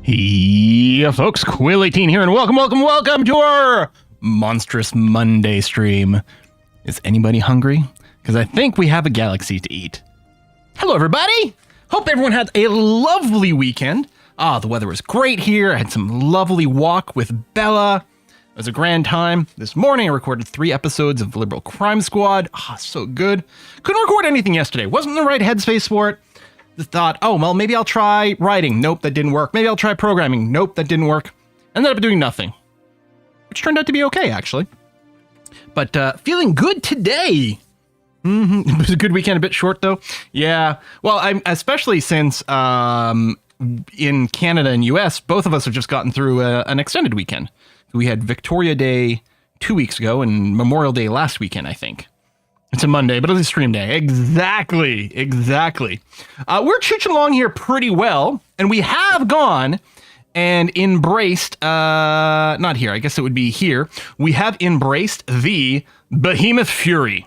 Yeah, folks, Quill18 here, and welcome to our Monstrous Monday stream. Is anybody hungry? Because I think we have a galaxy to eat. Hello, everybody! Hope everyone had a lovely weekend. The weather was great here. I had some lovely walk with Bella. It was a grand time. This morning, I recorded 3 episodes of Liberal Crime Squad. So good. Couldn't record anything yesterday. Wasn't in the right headspace for it. Thought, oh, well, maybe I'll try writing. Nope, that didn't work. Maybe I'll try programming. Nope, that didn't work. Ended up doing nothing, which turned out to be okay, actually. But feeling good today. It was a good weekend, a bit short, though. Yeah, well, especially since in Canada and US, both of us have just gotten through an extended weekend. We had Victoria Day 2 weeks ago and Memorial Day last weekend, I think. It's a Monday, but it's a stream day. Exactly. We're chooching along here pretty well, and we have gone and embraced, not here, I guess it would be here. We have embraced the Behemoth Fury.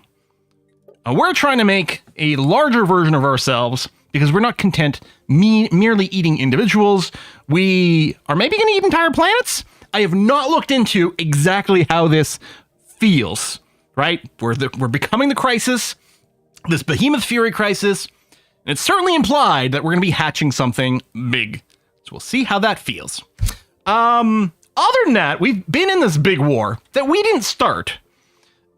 We're trying to make a larger version of ourselves because we're not content merely eating individuals. We are maybe going to eat entire planets. I have not looked into exactly how this feels. Right? We're becoming the crisis, this Behemoth Fury crisis, and it's certainly implied that we're going to be hatching something big. So we'll see how that feels. Other than that, we've been in this big war that we didn't start.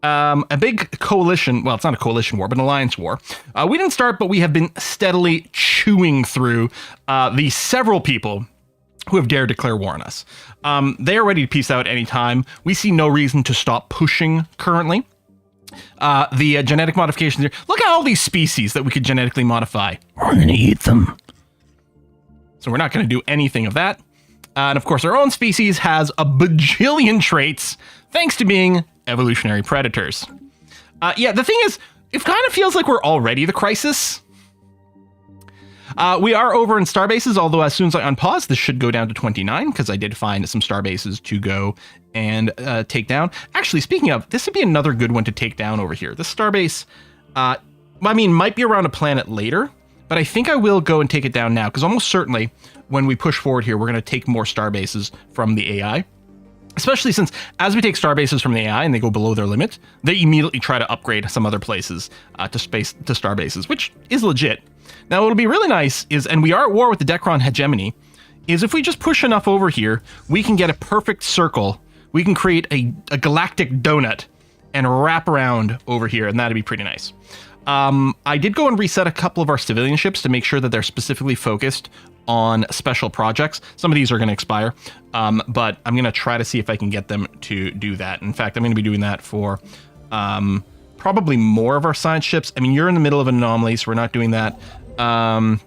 A big coalition, well, it's not a coalition war, but an alliance war. We didn't start, but we have been steadily chewing through the several people who have dared declare war on us. They are ready to peace out anytime. We see no reason to stop pushing currently. The genetic modifications here. Look at all these species that we could genetically modify. We're going to eat them. So we're not going to do anything of that. And of course, our own species has a bajillion traits, thanks to being evolutionary predators. Yeah, the thing is, it kind of feels like we're already the crisis. We are over in starbases, although as soon as I unpause, this should go down to 29, because I did find some starbases to go and take down. Actually, speaking of, this would be another good one to take down over here. This starbase, might be around a planet later, but I think I will go and take it down now, because almost certainly, when we push forward here, we're going to take more starbases from the AI. Especially since, as we take starbases from the AI and they go below their limit, they immediately try to upgrade some other places to starbases, which is legit. Now, what'll be really nice is, and we are at war with the Decron hegemony, is if we just push enough over here, we can get a perfect circle. We can create a galactic donut and wrap around over here, and that'd be pretty nice. I did go and reset a couple of our civilian ships to make sure that they're specifically focused on special projects. Some of these are going to expire, but I'm going to try to see if I can get them to do that. In fact, I'm going to be doing that for probably more of our science ships. I mean, you're in the middle of an anomaly, so we're not doing that. Oh,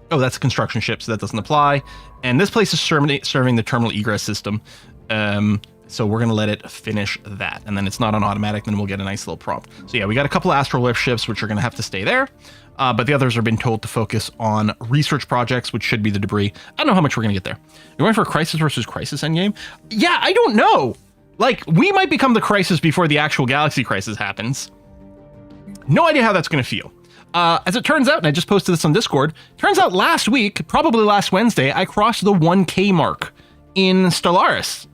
that's a construction ship, so that doesn't apply. And this place is serving the terminal egress system. So we're going to let it finish that. And then it's not on automatic, then we'll get a nice little prompt. So yeah, we got a couple of astral lift ships, which are going to have to stay there. But the others are being told to focus on research projects, which should be the debris. I don't know how much we're going to get there. You're going for a crisis versus crisis endgame? Yeah, I don't know. Like, we might become the crisis before the actual galaxy crisis happens. No idea how that's going to feel. As it turns out, and I just posted this on Discord, turns out last week, probably last Wednesday, I crossed the 1K mark in Stellaris.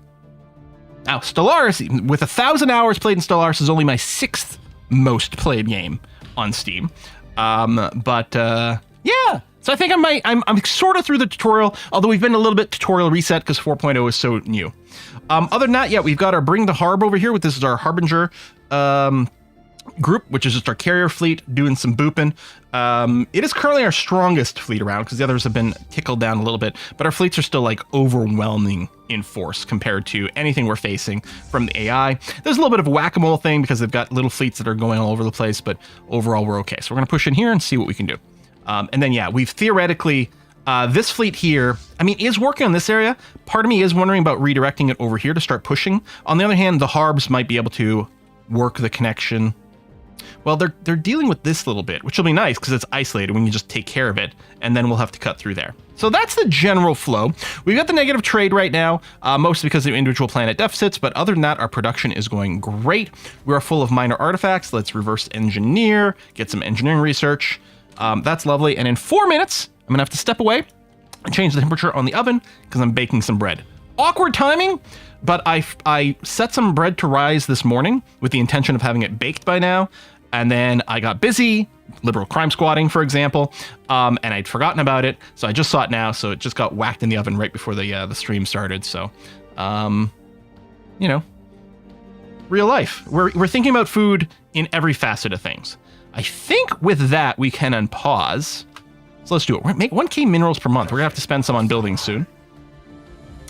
Now, Stellaris, with 1,000 hours played in Stellaris, is only my 6th most played game on Steam. Yeah. So I think I'm sort of through the tutorial, although we've been a little bit tutorial reset because 4.0 is so new. Other than that, yeah, we've got our Bring the Harb over here. This is our Harbinger group, which is just our carrier fleet doing some booping. It is currently our strongest fleet around because the others have been tickled down a little bit, but our fleets are still like overwhelming in force compared to anything we're facing from the AI. There's a little bit of a whack-a-mole thing because they've got little fleets that are going all over the place, but overall we're okay. So we're going to push in here and see what we can do. And then, yeah, we've theoretically, this fleet here, I mean, is working on this area. Part of me is wondering about redirecting it over here to start pushing. On the other hand, the Harbs might be able to work the connection. Well, they're dealing with this little bit, which will be nice because it's isolated. We can just take care of it, and then we'll have to cut through there. So that's the general flow. We've got the negative trade right now, mostly because of individual planet deficits, but other than that, our production is going great. We are full of minor artifacts. Let's reverse engineer, get some engineering research. That's lovely. And in 4 minutes, I'm gonna have to step away I changed the temperature on the oven because I'm baking some bread. Awkward timing, but I set some bread to rise this morning with the intention of having it baked by now. And then I got busy, liberal crime squatting, for example, and I'd forgotten about it. So I just saw it now. So it just got whacked in the oven right before the stream started. So, you know, real life. We're thinking about food in every facet of things. I think with that, we can unpause. So let's do it. We're make 1K minerals per month. We're gonna have to spend some on buildings soon.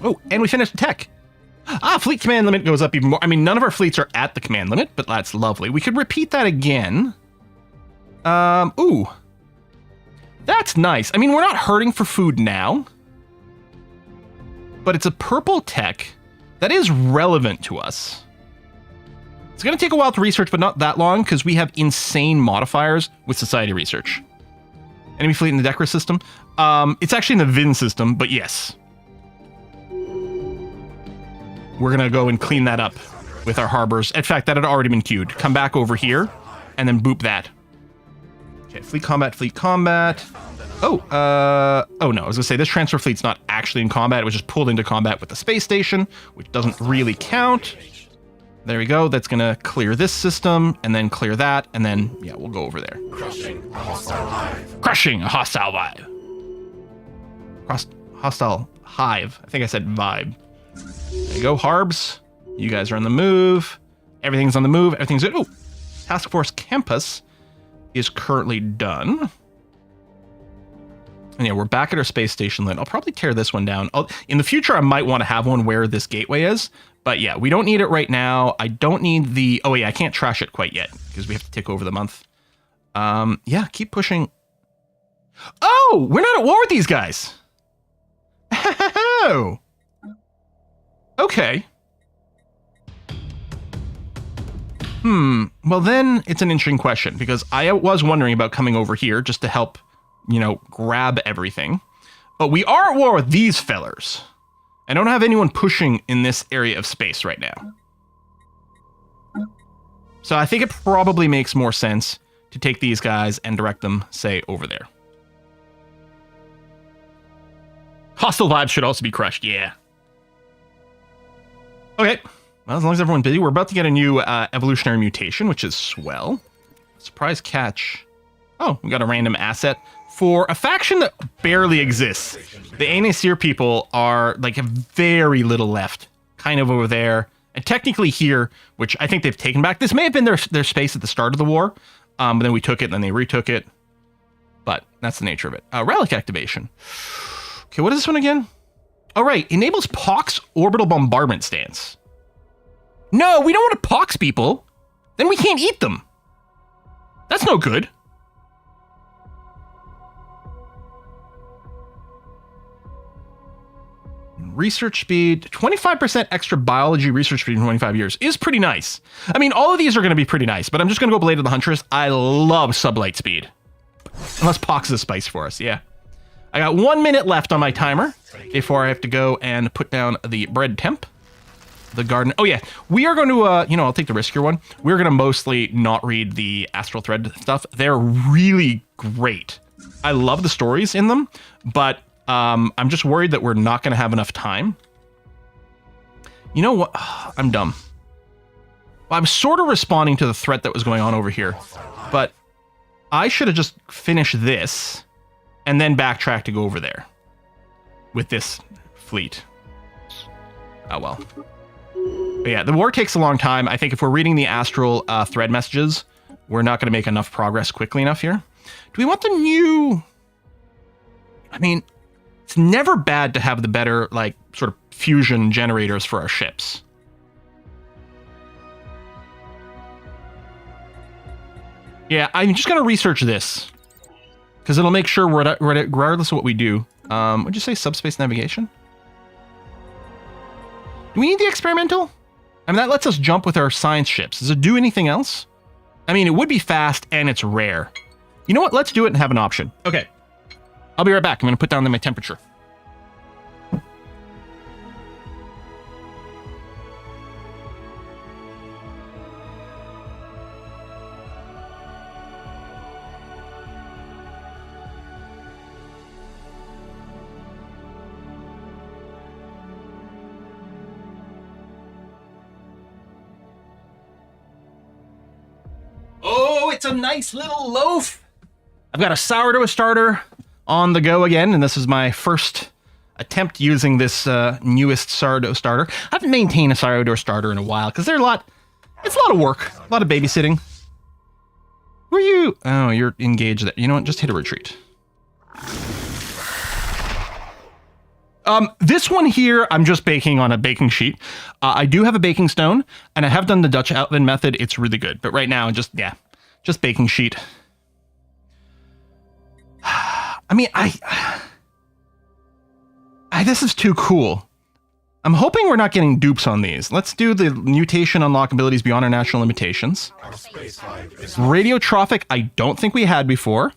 Oh, and we finished tech. Fleet command limit goes up even more. I mean, none of our fleets are at the command limit, but that's lovely. We could repeat that again. Ooh. That's nice. I mean, we're not hurting for food now, but it's a purple tech that is relevant to us. It's gonna take a while to research, but not that long, because we have insane modifiers with society research. Enemy fleet in the Decra system. It's actually in the Vin system, but yes. We're going to go and clean that up with our harbors. In fact, that had already been queued. Come back over here and then boop that. Okay, fleet combat, fleet combat. Oh no, I was going to say this transfer fleet's not actually in combat. It was just pulled into combat with the space station, which doesn't really count. There we go. That's going to clear this system and then clear that. And then, yeah, we'll go over there. Crushing a hostile hive. Crushing a hostile vibe. Hostile hive. I think I said vibe. There you go, Harbs. You guys are on the move. Everything's on the move. Everything's good. Oh, Task Force Campus is currently done. And yeah, we're back at our space station lit. I'll probably tear this one down. In the future, I might want to have one where this gateway is. But yeah, we don't need it right now. I don't need the... Oh yeah, I can't trash it quite yet because we have to tick over the month. Yeah, keep pushing. Oh, we're not at war with these guys. Oh. Okay. Well then, it's an interesting question because I was wondering about coming over here just to help, you know, grab everything. But we are at war with these fellers. I don't have anyone pushing in this area of space right now. So I think it probably makes more sense to take these guys and direct them, say, over there. Hostile vibes should also be crushed, yeah. Okay, well, as long as everyone's busy, we're about to get a new evolutionary mutation, which is swell. Surprise catch. Oh, we got a random asset for a faction that barely exists. The Aesir people are like a very little left, kind of over there, and technically here, which I think they've taken back. This may have been their space at the start of the war, but then we took it, and then they retook it. But that's the nature of it. Relic activation. Okay, what is this one again? Oh, right. Enables Pox orbital bombardment stance. No, we don't want to Pox people. Then we can't eat them. That's no good. Research speed, 25% extra biology research speed in 25 years is pretty nice. I mean, all of these are going to be pretty nice, but I'm just going to go Blade of the Huntress. I love sublight speed. Unless Pox is a spice for us, yeah. I got 1 minute left on my timer before I have to go and put down the bread temp. The garden. Oh, yeah. We are going to, you know, I'll take the riskier one. We're going to mostly not read the Astral Thread stuff. They're really great. I love the stories in them, but I'm just worried that we're not going to have enough time. You know what? I'm dumb. Well, I'm sort of responding to the threat that was going on over here, but I should have just finished this and then backtrack to go over there with this fleet. Oh, well. But yeah, the war takes a long time. I think if we're reading the Astral Thread messages, we're not going to make enough progress quickly enough here. Do we want the new... I mean, it's never bad to have the better, like, sort of fusion generators for our ships. Yeah, I'm just going to research this. Because it'll make sure we're at, regardless of what we do. Would you say subspace navigation? Do we need the experimental? I mean, that lets us jump with our science ships. Does it do anything else? I mean, it would be fast and it's rare. You know what? Let's do it and have an option. Okay. I'll be right back. I'm going to put down my temperature. It's a nice little loaf. I've got a sourdough starter on the go again, and this is my first attempt using this newest sourdough starter. I haven't maintained a sourdough starter in a while because it's a lot of work, a lot of babysitting. Who are you? Oh, you're engaged there. You know what? Just hit a retreat. This one here, I'm just baking on a baking sheet. I do have a baking stone, and I have done the Dutch oven method. It's really good. But right now, just baking sheet. I mean, this is too cool. I'm hoping we're not getting dupes on these. Let's do the mutation unlock abilities beyond our national limitations. Radiotrophic, I don't think we had before.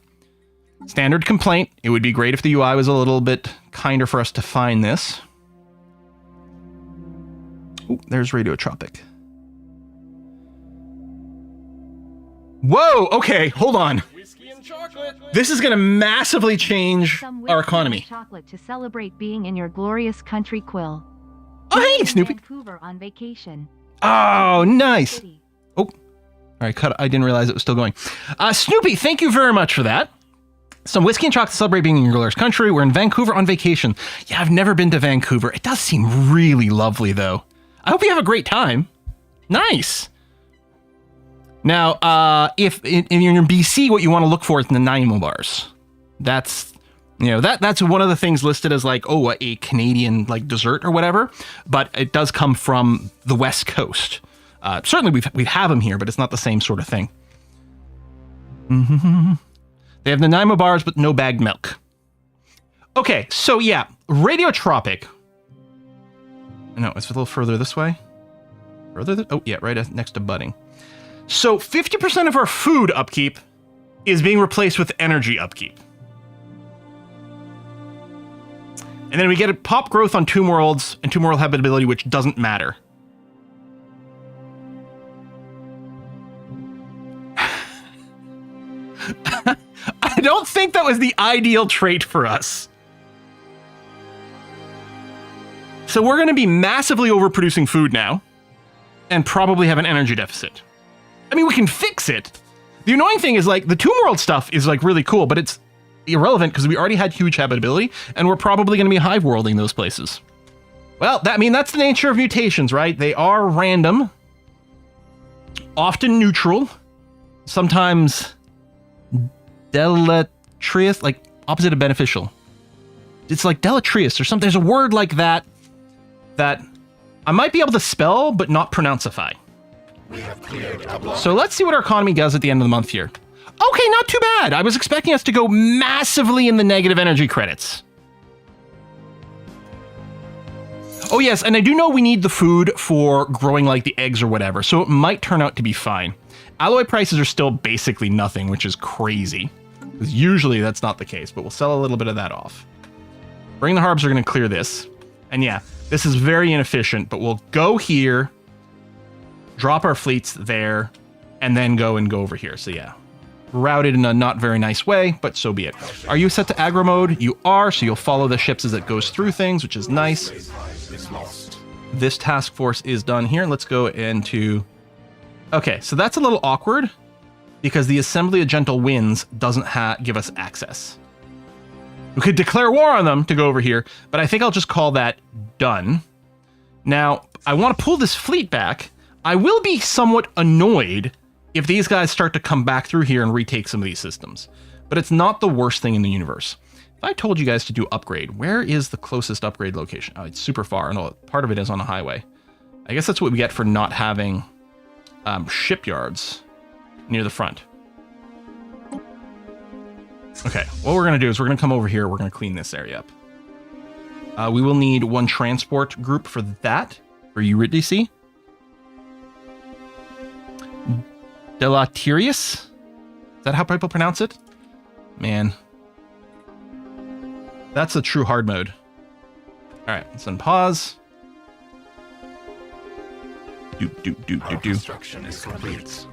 Standard complaint. It would be great if the UI was a little bit kinder for us to find this. Ooh, there's radiotropic. Whoa, okay, hold on. Whiskey and chocolate. This is going to massively change our economy. Chocolate to celebrate being in your glorious country, Quill. Oh, hey, Snoopy. Vancouver on vacation. Oh, nice. Oh, all right, cut. I didn't realize it was still going. Snoopy, thank you very much for that. Some whiskey and chocolate to celebrate being in your glorious country. We're in Vancouver on vacation. Yeah, I've never been to Vancouver. It does seem really lovely, though. I hope you have a great time. Nice. Now, if in BC, what you want to look for is the Nanaimo bars. That's, you know, that's one of the things listed as like, oh, a Canadian like dessert or whatever. But it does come from the West Coast. Certainly, we have them here, but it's not the same sort of thing. Mm-hmm. They have the Nanaimo bars, but no bagged milk. Okay, so yeah, radiotropic. No, it's a little further this way. Oh, yeah, right next to budding. So 50% of our food upkeep is being replaced with energy upkeep. And then we get a pop growth on Tomb Worlds and Tomb World habitability, which doesn't matter. I don't think that was the ideal trait for us. So we're going to be massively overproducing food now and probably have an energy deficit. I mean, we can fix it. The annoying thing is like the Tomb World stuff is like really cool, but it's irrelevant because we already had huge habitability and we're probably going to be hive worlding those places. Well, that's the nature of mutations, right? They are random, often neutral, sometimes deleterious, like opposite of beneficial. It's like deleterious or something. There's a word like that I might be able to spell, but not pronounceify. So let's see what our economy does at the end of the month here. Okay, not too bad. I was expecting us to go massively in the negative energy credits. Oh yes, and I do know we need the food for growing like the eggs or whatever, so it might turn out to be fine. Alloy prices are still basically nothing, which is crazy. Because usually that's not the case, but we'll sell a little bit of that off. Bring the Harbs are going to clear this. And yeah, this is very inefficient, but we'll go here, drop our fleets there, and then go over here. So yeah, routed in a not very nice way, but so be it. Are you set to aggro mode? You are, so you'll follow the ships as it goes through things, which is nice. This task force is done here. Let's go into... Okay, so that's a little awkward because the Assembly of Gentle Winds doesn't give us access. We could declare war on them to go over here, but I think I'll just call that done. Now, I want to pull this fleet back. I will be somewhat annoyed if these guys start to come back through here and retake some of these systems, but it's not the worst thing in the universe. If I told you guys to do upgrade, where is the closest upgrade location? Oh, it's super far. No, part of it is on a highway. I guess that's what we get for not having shipyards near the front. Okay, what we're going to do is we're going to come over here. We're going to clean this area up. We will need one transport group for that, for Eurydice. Deleterious? Is that how people pronounce it? Man. That's a true hard mode. All right, let's unpause. Construction is complete.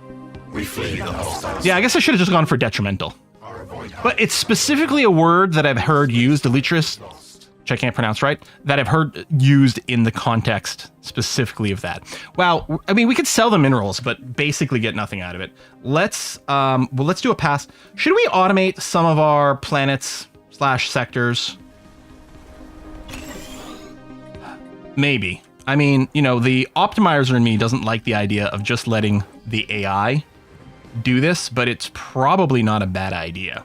We flee the hostiles. Yeah, I guess I should have just gone for detrimental. But it's specifically a word that I've heard used, deleterious, which I can't pronounce right, that I've heard used in the context specifically of that. Wow, I mean, we could sell the minerals, but basically get nothing out of it. Let's do a pass. Should we automate some of our planets / sectors? Maybe. I mean, you know, the optimizer in me doesn't like the idea of just letting the AI do this, but it's probably not a bad idea.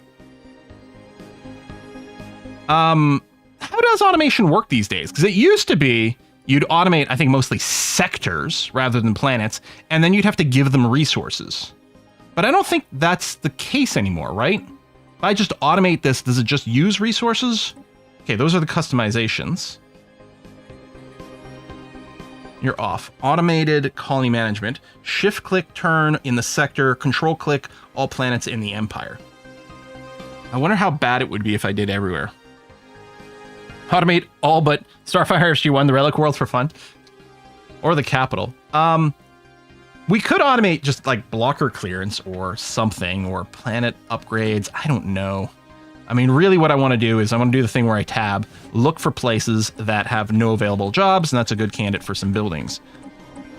How does automation work these days? Because it used to be you'd automate, I think, mostly sectors rather than planets, and then you'd have to give them resources. But I don't think that's the case anymore, right? If I just automate this, does it just use resources? Okay, those are the customizations. You're off. Automated colony management. Shift-click turn in the sector. Control-click all planets in the Empire. I wonder how bad it would be if I did everywhere. Automate all but Starfire SG-1, the Relic Worlds for fun. Or the capital. We could automate just like blocker clearance or something, or planet upgrades. I don't know. I mean, really what I want to do is I want to do the thing where I tab, look for places that have no available jobs, and that's a good candidate for some buildings.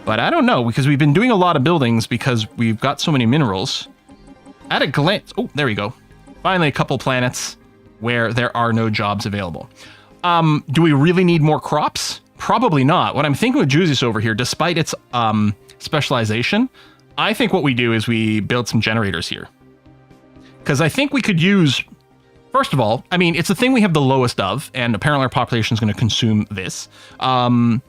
But I don't know, because we've been doing a lot of buildings because we've got so many minerals. At a glance, oh, there we go. Finally, a couple planets where there are no jobs available. Do we really need more crops? Probably not. What I'm thinking with Juicy's over here, despite its specialization, I think what we do is we build some generators here. Because I think we could use, first of all, I mean, it's the thing we have the lowest of, and apparently our population is going to consume this. And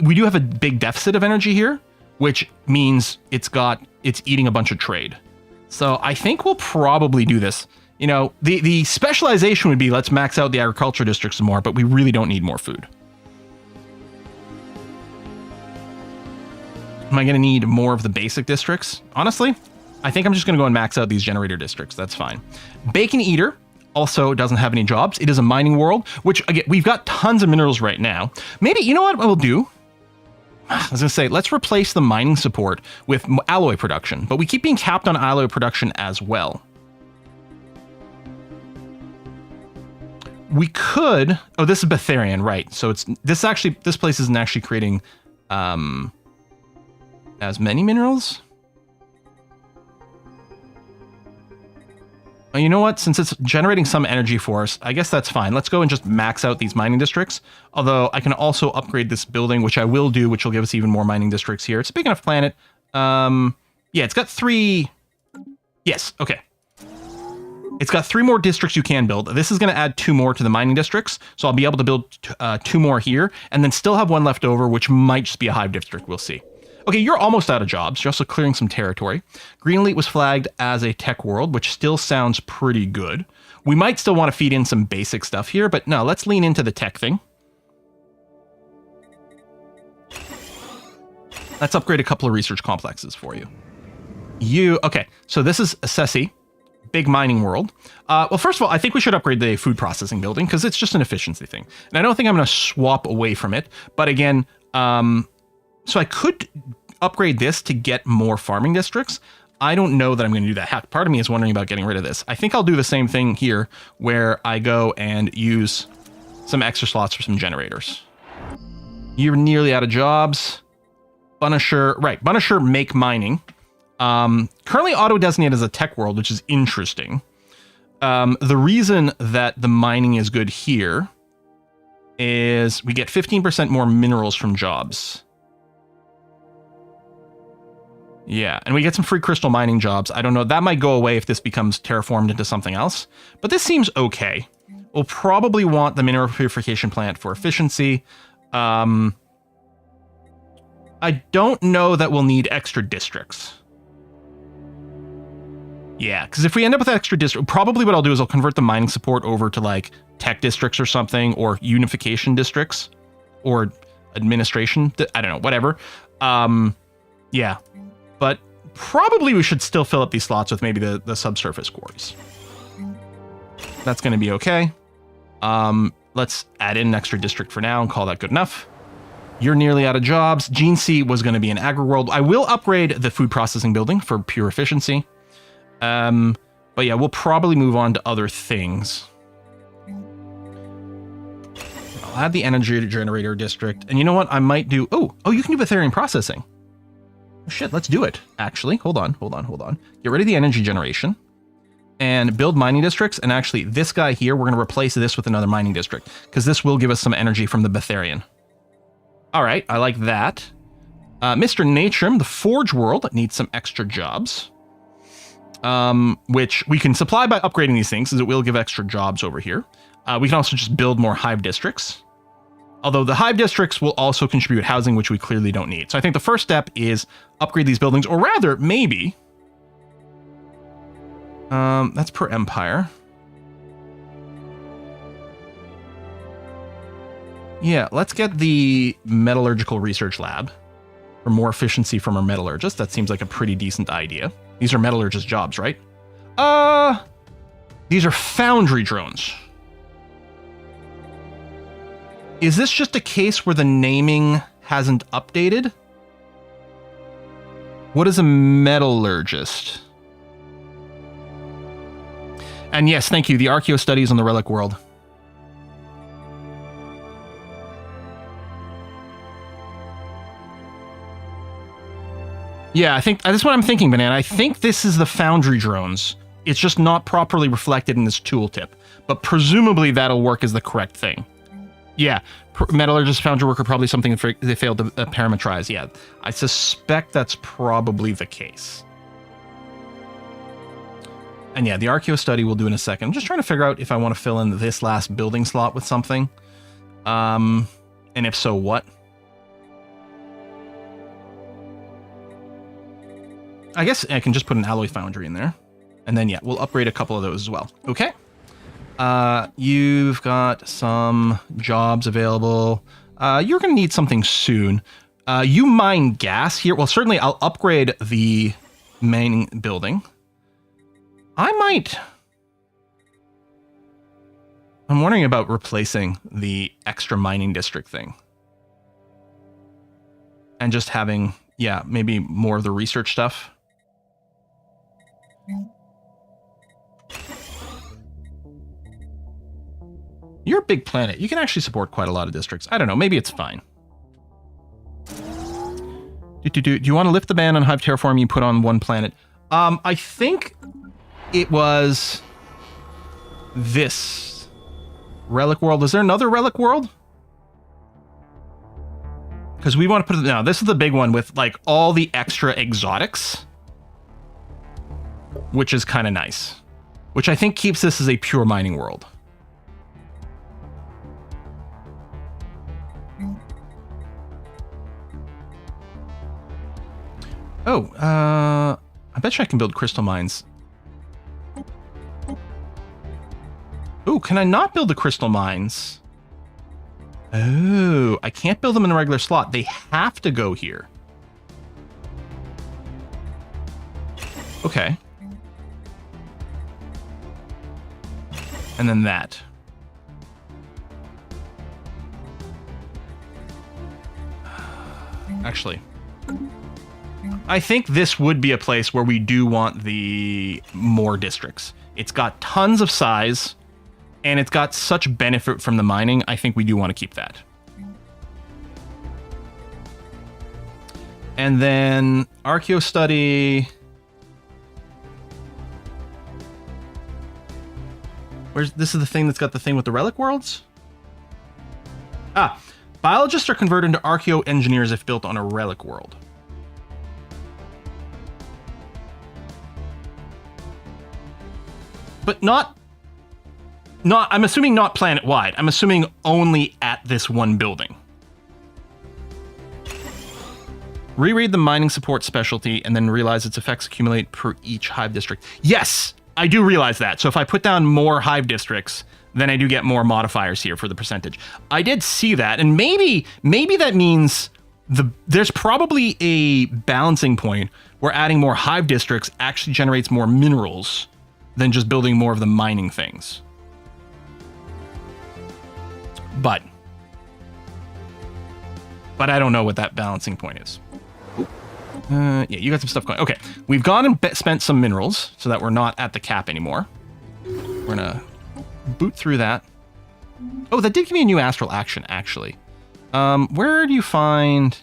we do have a big deficit of energy here, which means it's eating a bunch of trade. So I think we'll probably do this. You know, the specialization would be let's max out the agriculture districts some more, but we really don't need more food. Am I going to need more of the basic districts? Honestly, I think I'm just going to go and max out these generator districts. That's fine. Bacon Eater also doesn't have any jobs. It is a mining world, which, again, we've got tons of minerals right now. Maybe, you know what we'll do? I was going to say, let's replace the mining support with alloy production, but we keep being capped on alloy production as well. We could, oh, this is Betharian, right? So this place isn't actually creating as many minerals. Oh, you know what? Since it's generating some energy for us, I guess that's fine. Let's go and just max out these mining districts. Although I can also upgrade this building, which I will do, which will give us even more mining districts here. It's a big enough planet. Yeah, it's got 3. Yes, okay. It's got 3 more districts you can build. This is going to add 2 more to the mining districts. So I'll be able to build 2 more here and then still have 1 left over, which might just be a hive district. We'll see. Okay, you're almost out of jobs. You're also clearing some territory. Greenleaf was flagged as a tech world, which still sounds pretty good. We might still want to feed in some basic stuff here, but no, let's lean into the tech thing. Let's upgrade a couple of research complexes for you. Okay, so this is Assessi. Big mining world. Well, first of all, I think we should upgrade the food processing building because it's just an efficiency thing. And I don't think I'm going to swap away from it. But again, so I could upgrade this to get more farming districts. I don't know that I'm going to do that. Heck, part of me is wondering about getting rid of this. I think I'll do the same thing here where I go and use some extra slots for some generators. You're nearly out of jobs. Bunisher, right. Bunisher make mining. Currently auto-designated as a tech world, which is interesting. The reason that the mining is good here is we get 15% more minerals from jobs. Yeah, and we get some free crystal mining jobs. I don't know, that might go away if this becomes terraformed into something else, but this seems okay. We'll probably want the mineral purification plant for efficiency. I don't know that we'll need extra districts. Yeah, because if we end up with extra district, probably what I'll do is I'll convert the mining support over to like tech districts or something, or unification districts, or administration. I don't know, whatever. Yeah, but probably we should still fill up these slots with maybe the subsurface quarries. That's going to be okay. Let's add in an extra district for now and call that good enough. You're nearly out of jobs. Gene C was going to be an agri-world. I will upgrade the food processing building for pure efficiency. But yeah, we'll probably move on to other things. I'll add the energy generator district. And you know what? I might do... Oh, you can do Betharian processing. Oh, shit, let's do it, actually. Hold on. Get rid of the energy generation. And build mining districts. And actually, this guy here, we're going to replace this with another mining district. Because this will give us some energy from the Betharian. All right, I like that. Mr. Natrum, the Forge World, needs some extra jobs. Which we can supply by upgrading these things, as it will give extra jobs over here. We can also just build more hive districts. Although the hive districts will also contribute housing, which we clearly don't need. So I think the first step is upgrade these buildings, or rather, maybe... that's per empire. Yeah, let's get the metallurgical research lab for more efficiency from our metallurgist. That seems like a pretty decent idea. These are metallurgist jobs, right? These are foundry drones. Is this just a case where the naming hasn't updated? What is a metallurgist? And yes, thank you, the archaeo studies on the relic world. Yeah, I think that's what I'm thinking, Banana. I think this is the foundry drones. It's just not properly reflected in this tooltip, but presumably that'll work as the correct thing. Yeah, metallurgist, foundry worker, probably something they failed to parametrize. Yeah, I suspect that's probably the case. And yeah, the archaeo study we'll do in a second. I'm just trying to figure out if I want to fill in this last building slot with something. And if so, what? I guess I can just put an alloy foundry in there. And then, yeah, we'll upgrade a couple of those as well. Okay. You've got some jobs available. You're going to need something soon. You mine gas here. Well, certainly I'll upgrade the main building. I'm wondering about replacing the extra mining district thing. And just having, yeah, maybe more of the research stuff. You're a big planet. You can actually support quite a lot of districts. I don't know. Maybe it's fine. Do you want to lift the ban on hive terraforming you put on one planet? I think it was this relic world. Is there another relic world? Because we want to put it... No, this is the big one with like all the extra exotics. Which is kind of nice. Which I think keeps this as a pure mining world. Oh, I bet you I can build crystal mines. Oh, can I not build the crystal mines? Oh, I can't build them in a regular slot. They have to go here. Okay. And then that. Actually, I think this would be a place where we do want the more districts. It's got tons of size, and it's got such benefit from the mining. I think we do want to keep that. And then archaeo study. This is the thing that's got the thing with the relic worlds? Ah, biologists are converted into archaeo engineers if built on a relic world. But not, I'm assuming not planet-wide. I'm assuming only at this one building. Reread the mining support specialty and then realize its effects accumulate per each hive district. Yes, I do realize that. So if I put down more hive districts, then I do get more modifiers here for the percentage. I did see that, and maybe that means there's probably a balancing point where adding more hive districts actually generates more minerals than just building more of the mining things. But I don't know what that balancing point is. Yeah, you got some stuff going. Okay, we've gone and spent some minerals so that we're not at the cap anymore. We're gonna boot through that. Oh, that did give me a new astral action, actually. Where do you find...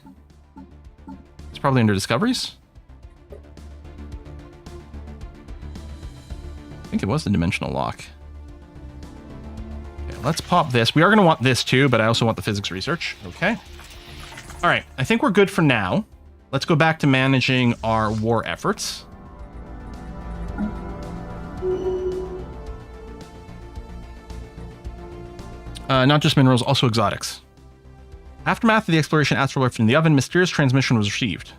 It's probably under discoveries. I think it was the dimensional lock. Okay, let's pop this. We are going to want this too, but I also want the physics research. Okay. All right, I think we're good for now. Let's go back to managing our war efforts. Not just minerals, also exotics. Aftermath of the exploration astral lift in the oven, mysterious transmission was received.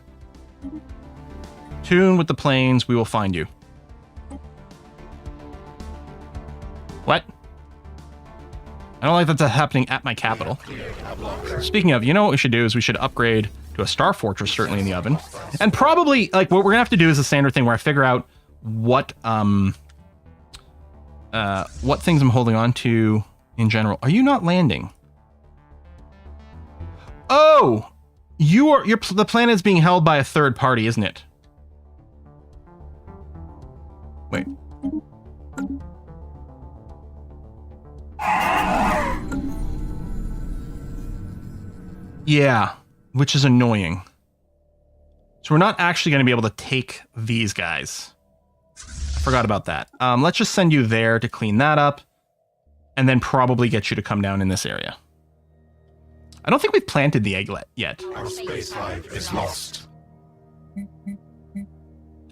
Tune with the planes, we will find you. What? I don't like that that's happening at my capital. Speaking of, you know what we should do is we should upgrade to a star fortress, certainly in the oven. And probably, like, what we're gonna have to do is a standard thing where I figure out what things I'm holding on to in general. Are you not landing? Oh! The planet is being held by a third party, isn't it? Wait. Yeah, which is annoying. So we're not actually going to be able to take these guys. I forgot about that. Let's just send you there to clean that up, and then probably get you to come down in this area. I don't think we've planted the egglet yet. Our space hive is lost.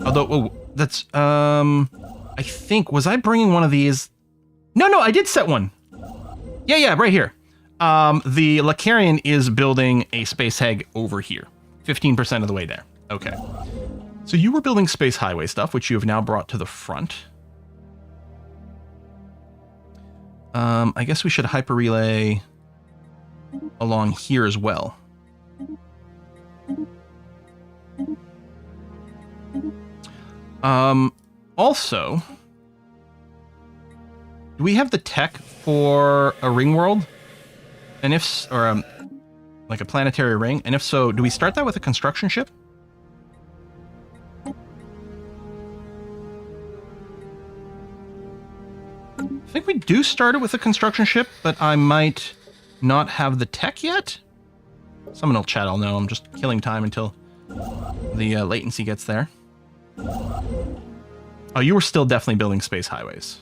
Although, oh, that's, I think, was I bringing one of these? No, I did set one. Yeah, right here. The Lacarian is building a space egg over here. 15% of the way there. Okay. So you were building space highway stuff, which you have now brought to the front. I guess we should hyper relay along here as well. Also, do we have the tech for a ring world? And if, or like a planetary ring? And if so, do we start that with a construction ship? I think we do start it with a construction ship, but I might not have the tech yet. Someone will chat, I'll know. I'm just killing time until the latency gets there. Oh, you were still definitely building space highways.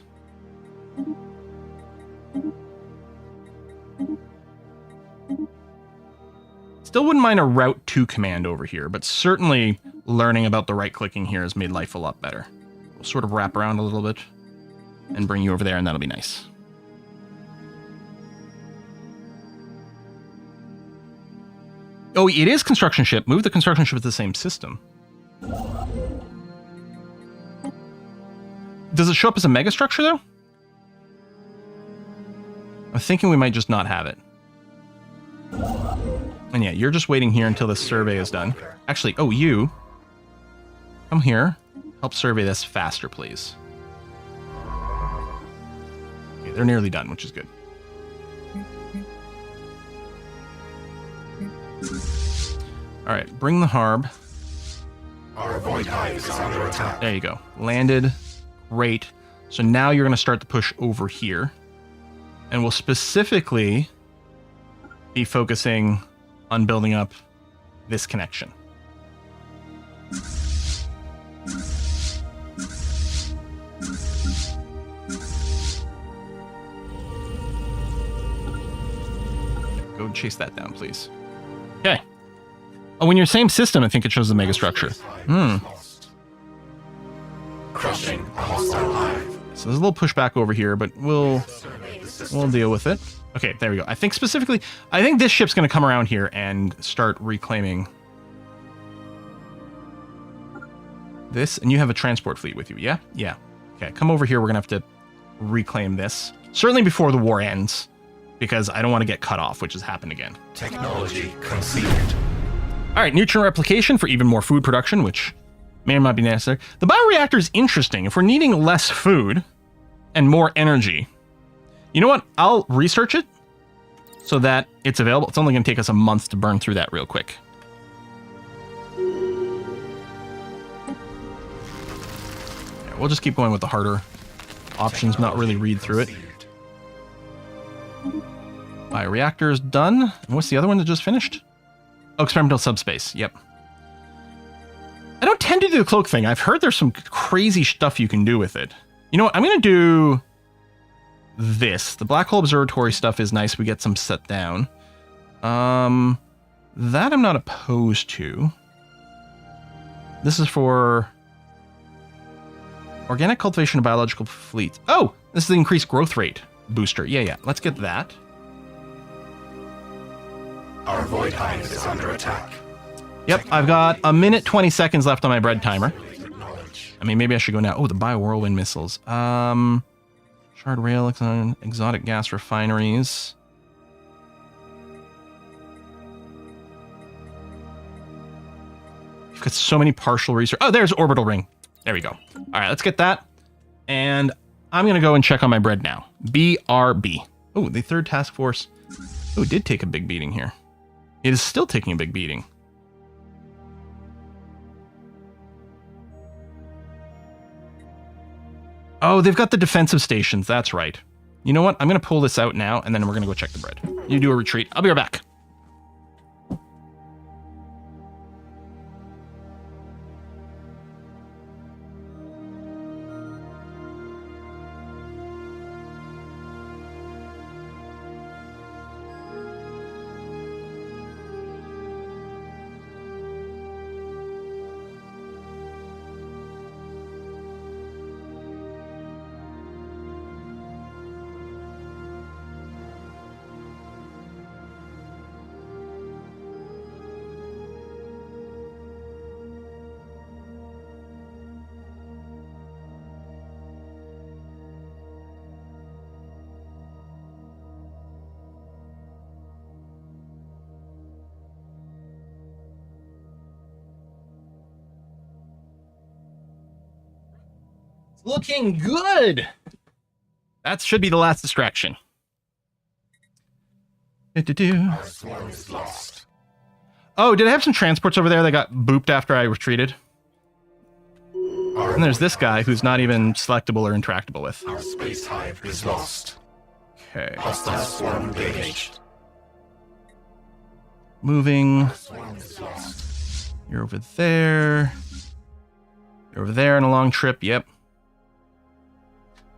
Still wouldn't mind a route to command over here, but certainly learning about the right clicking here has made life a lot better. We'll sort of wrap around a little bit and bring you over there, and that'll be nice. Oh, it is construction ship. Move the construction ship to the same system. Does it show up as a mega structure, though? I'm thinking we might just not have it. And yeah, you're just waiting here until this survey is done. Actually, oh, you. Come here. Help survey this faster, please. Okay, they're nearly done, which is good. All right, bring the harb. Our void hive is under attack. There you go. Landed. Great. So now you're going to start to push over here. And we'll specifically be focusing on building up this connection. Go chase that down, please. Okay. Oh, when you're same system, I think it shows the mega structure. Crushing a hostile hive. So there's a little pushback over here, but we'll deal with it. Okay, there we go. I think specifically, I think this ship's going to come around here and start reclaiming this. And you have a transport fleet with you, yeah? Yeah. Okay, come over here. We're going to have to reclaim this. Certainly before the war ends, because I don't want to get cut off, which has happened again. Technology conceived. All right, nutrient replication for even more food production, which may or might be necessary. The bioreactor is interesting. If we're needing less food and more energy, you know what? I'll research it so that it's available. It's only going to take us a month to burn through that real quick. Yeah, we'll just keep going with the harder options, not really read through it. Bioreactor is done. And what's the other one that just finished? Oh, experimental subspace. Yep. I don't tend to do the cloak thing. I've heard there's some crazy stuff you can do with it. You know what? I'm going to do this. The black hole observatory stuff is nice. We get some set down. That I'm not opposed to. This is for organic cultivation of biological fleets. Oh, this is the increased growth rate booster. Yeah. Let's get that. Our void hive is under attack. Yep, I've got a minute 20 seconds left on my bread timer. Knowledge. I mean, maybe I should go now. Oh, the bio-whirlwind missiles. Shard rail, exotic gas refineries. You've got so many partial research. Oh, there's orbital ring. There we go. All right, let's get that. And I'm going to go and check on my bread now. BRB. Oh, the third task force. Oh, it did take a big beating here. It is still taking a big beating. Oh, they've got the defensive stations. That's right. You know what? I'm going to pull this out now, and then we're going to go check the bread. You do a retreat. I'll be right back. Looking good. That should be the last distraction. Our swarm is lost. Oh, did I have some transports over there that got booped after I retreated? And there's this guy who's not even selectable or interactable with. Our space hive is lost. Okay. Hostile swarm engaged. Moving. Swarm is lost. You're over there. You're over there on a long trip. Yep.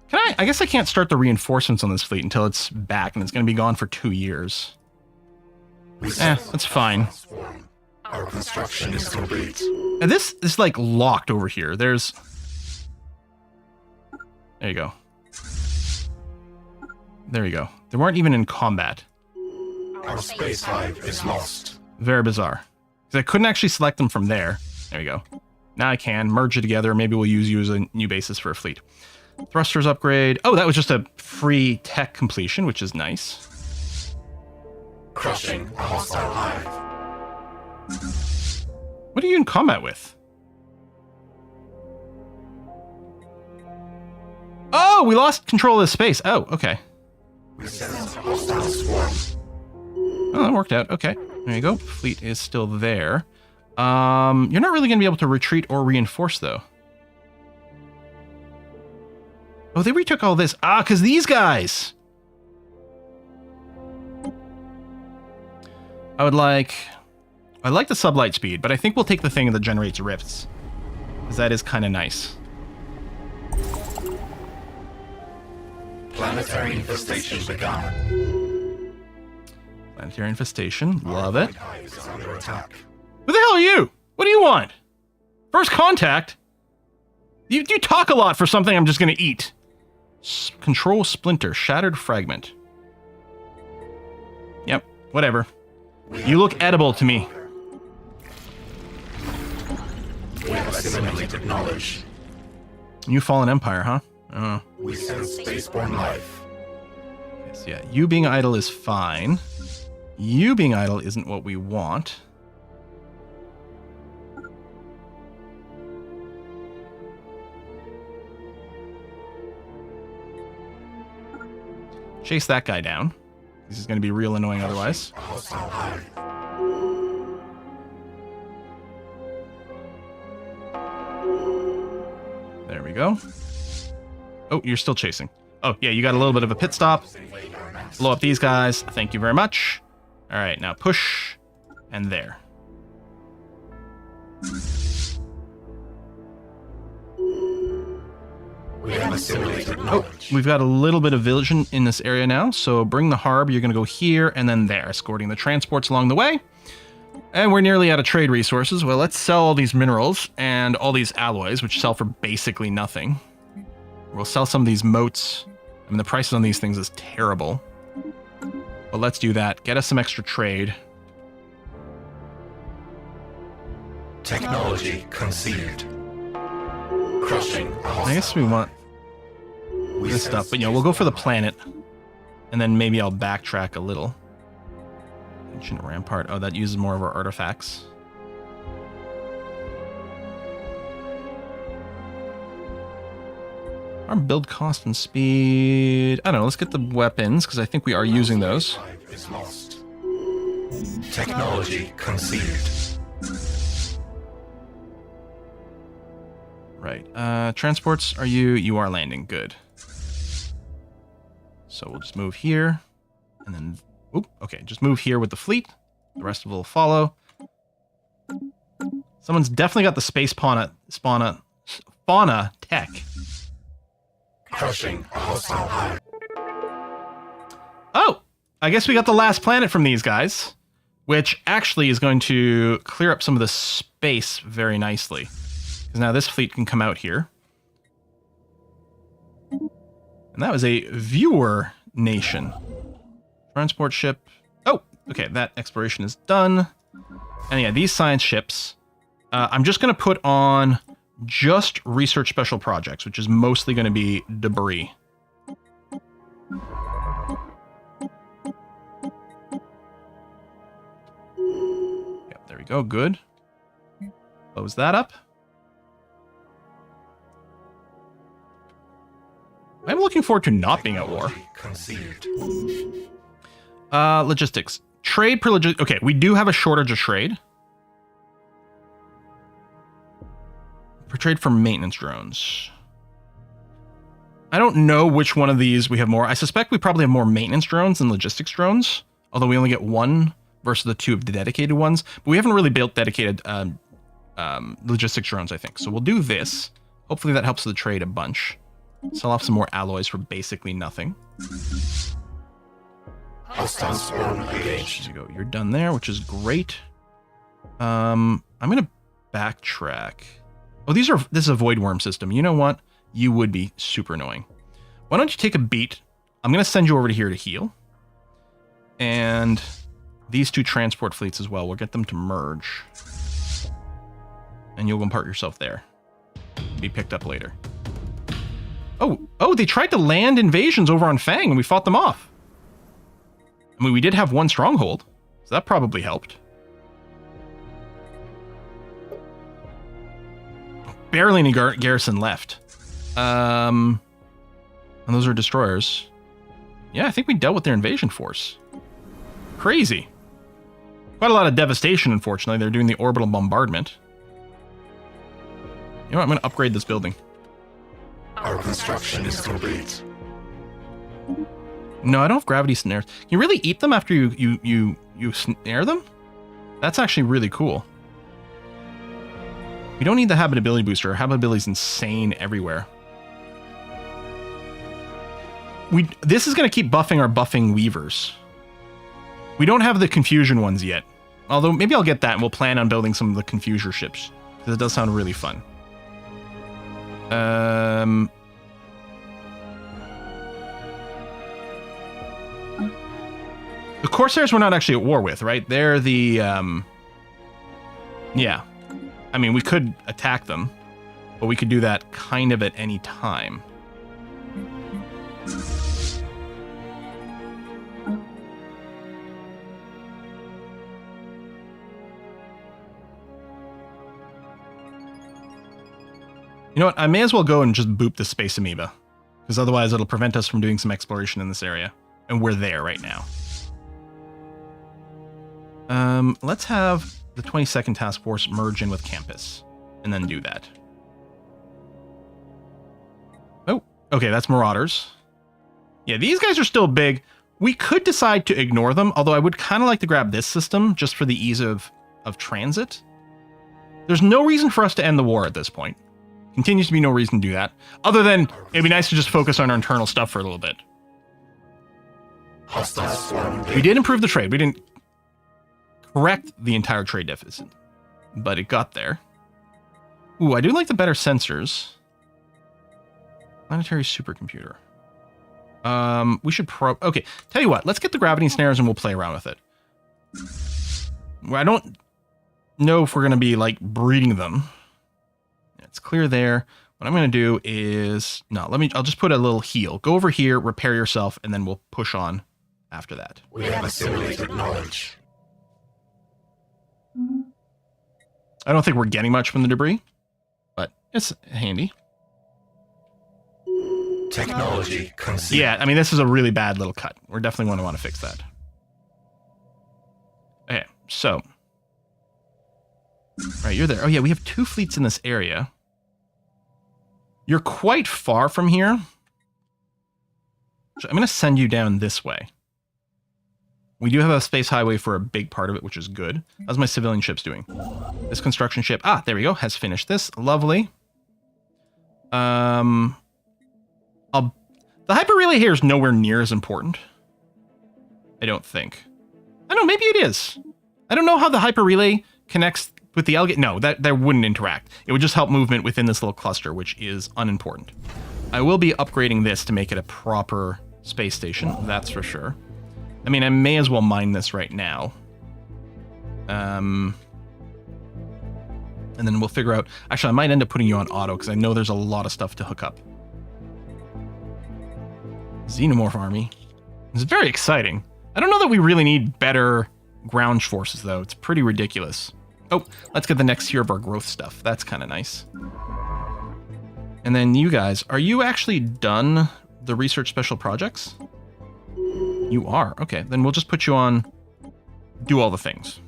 Can I guess I can't start the reinforcements on this fleet until it's back, and it's going to be gone for 2 years. That's fine. Swarm. Our construction is complete. And this is like locked over here. There you go. There you go. They weren't even in combat. Our space hive is lost. Very bizarre. Because I couldn't actually select them from there. There you go. Now I can merge it together. Maybe we'll use you as a new basis for a fleet. Thrusters upgrade. Oh, that was just a free tech completion, which is nice. Crushing a hostile hive. What are you in combat with? Oh, we lost control of the space. Oh, okay. We sense a hostile swarm. Oh, that worked out. Okay. There you go. Fleet is still there. You're not really going to be able to retreat or reinforce, though. Oh, they retook all this. Ah, because these guys. I like the sublight speed, but I think we'll take the thing that generates rifts. Because that is kind of nice. Planetary infestation begun. Planetary infestation. Love it. Void hive is under attack. Who the hell are you? What do you want? First contact? You talk a lot for something I'm just going to eat. Control splinter. Shattered fragment. Yep. Whatever. You look edible to me. We have assimilated knowledge. New fallen empire, huh? Oh. We sense spaceborne life. Yes, yeah. You being idle is fine. You being idle isn't what we want. Chase that guy down. This is going to be real annoying otherwise. A hostile hive. There we go. Oh, you're still chasing. Oh, yeah, you got a little bit of a pit stop. Invade our map. Blow up these guys. Thank you very much. All right, now push and there. We have assimilated Oh, knowledge. we've got a little bit of vision in this area now. So bring the harb. You're going to go here and then there, escorting the transports along the way. And we're nearly out of trade resources. Well, let's sell all these minerals and all these alloys, which sell for basically nothing. We'll sell some of these motes. I mean, the prices on these things is terrible. But let's do that. Get us some extra trade. Technology conceived. Crushing a hostile. I guess we want this stuff, but you know, we'll go for the planet. And then maybe I'll backtrack a little. Ancient Rampart. Oh, that uses more of our artifacts. Our build cost and speed. I don't know. Let's get the weapons because I think we are using those. Is lost. Technology conceived. Right. Transports, are you? You are landing. Good. So we'll just move here. And then... Oop, okay, just move here with the fleet. The rest of it will follow. Someone's definitely got the space fauna tech. Crushing a hostile hive. Oh, I guess we got the last planet from these guys, which actually is going to clear up some of the space very nicely. Because now this fleet can come out here. And that was a viewer nation. Transport ship. Oh, okay, that exploration is done. And yeah, these science ships, I'm just going to put on just research special projects, which is mostly going to be debris. Yep, there we go. Good. Close that up. I'm looking forward to not being at war. Conceived. Logistics. Trade per logistics. Okay, we do have a shortage of trade. For trade for maintenance drones. I don't know which one of these we have more. I suspect we probably have more maintenance drones than logistics drones. Although we only get one versus the two of the dedicated ones. But we haven't really built dedicated logistics drones, I think. So we'll do this. Hopefully that helps the trade a bunch. Sell off some more alloys for basically nothing. Hostile swarm engaged. There you go. You're done there, which is great. I'm gonna backtrack. Oh, this is a Voidworm system. You know what? You would be super annoying. Why don't you take a beat? I'm gonna send you over to here to heal. And these two transport fleets as well. We'll get them to merge. And you'll impart yourself there. Be picked up later. Oh, they tried to land invasions over on Fang and we fought them off. I mean, we did have one stronghold, so that probably helped. Barely any garrison left. And those are destroyers. Yeah, I think we dealt with their invasion force. Crazy. Quite a lot of devastation, unfortunately. They're doing the orbital bombardment. You know what? I'm going to upgrade this building. Our construction is complete. No, I don't have gravity snares. Can you really eat them after you snare them? That's actually really cool. We don't need the habitability booster. Our habitability is insane everywhere. This is going to keep buffing our buffing weavers. We don't have the confusion ones yet. Although maybe I'll get that and we'll plan on building some of the confuser ships. Because it does sound really fun. The Corsairs we're not actually at war with, right? They're the, yeah. I mean, we could attack them, but we could do that kind of at any time. You know what? I may as well go and just boop the space amoeba, because otherwise it'll prevent us from doing some exploration in this area. And we're there right now. Let's have the 22nd Task Force merge in with Campus, and then do that. Oh, okay, that's Marauders. Yeah, these guys are still big. We could decide to ignore them, although I would kind of like to grab this system just for the ease of transit. There's no reason for us to end the war at this point. Continues to be no reason to do that, other than it'd be nice to just focus on our internal stuff for a little bit. We did improve the trade. We didn't correct the entire trade deficit, but it got there. Ooh, I do like the better sensors. Planetary supercomputer. We should okay, tell you what, let's get the gravity snares and we'll play around with it. I don't know if we're going to be like breeding them. It's clear there. What I'm going to do is, no, I'll just put a little heal. Go over here, repair yourself, and then we'll push on after that. We have assimilated knowledge. I don't think we're getting much from the debris, but it's handy. Technology conceived. Yeah, I mean, this is a really bad little cut. We're definitely going to want to fix that. Okay, so. Right, you're there. Oh, yeah, we have 2 fleets in this area. You're quite far from here. So I'm going to send you down this way. We do have a space highway for a big part of it, which is good. How's my civilian ships doing? This construction ship, there we go, has finished this. Lovely. The hyper relay here is nowhere near as important. I don't think. I don't know, maybe it is. I don't know how the hyper relay connects with the alligator. No, that wouldn't interact. It would just help movement within this little cluster, which is unimportant. I will be upgrading this to make it a proper space station, that's for sure. I mean, I may as well mine this right now. And then we'll figure out... Actually, I might end up putting you on auto, because I know there's a lot of stuff to hook up. Xenomorph army. It's very exciting. I don't know that we really need better ground forces, though. It's pretty ridiculous. Oh, let's get the next tier of our growth stuff. That's kind of nice. And then you guys, are you actually done the research special projects? You are. Okay, then we'll just put you on do all the things.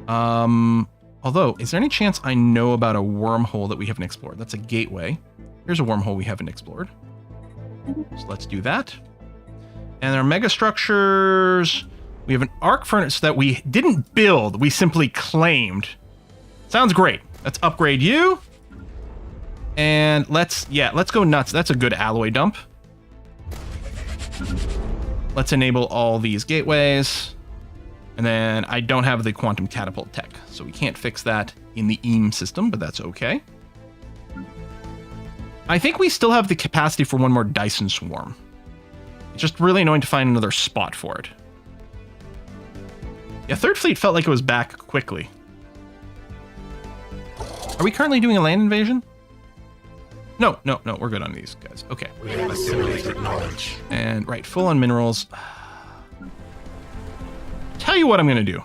Although, is there any chance I know about a wormhole that we haven't explored? That's a gateway. Here's a wormhole we haven't explored. So let's do that. And our mega structures... We have an arc furnace that we didn't build, we simply claimed. Sounds great. Let's upgrade you. And let's go nuts. That's a good alloy dump. Let's enable all these gateways. And then I don't have the quantum catapult tech, so we can't fix that in the EAM system, but that's okay. I think we still have the capacity for one more Dyson swarm. It's just really annoying to find another spot for it. Yeah, Third Fleet felt like it was back quickly. Are we currently doing a land invasion? No, we're good on these guys. Okay. We have assimilated knowledge. And, right, full on minerals. Tell you what I'm going to do.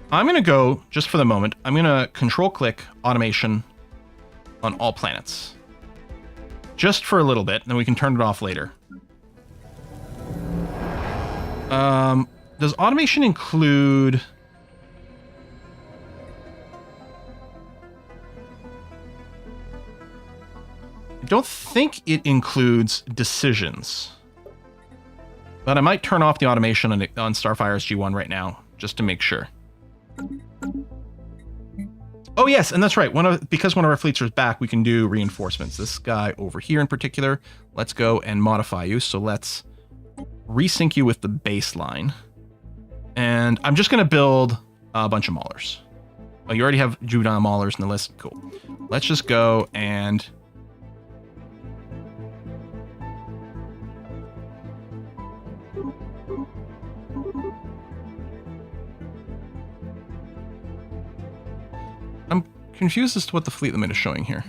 I'm going to go, just for the moment, I'm going to control-click automation on all planets. Just for a little bit, then we can turn it off later. Does automation include... I don't think it includes decisions. But I might turn off the automation on Starfire SG-1 right now, just to make sure. Oh yes, and that's right. Because one of our fleets is back, we can do reinforcements. This guy over here in particular, let's go and modify you. So let's resync you with the baseline. And I'm just going to build a bunch of maulers. Oh, you already have juvenile maulers in the list? Cool. Let's just go and... I'm confused as to what the fleet limit is showing here.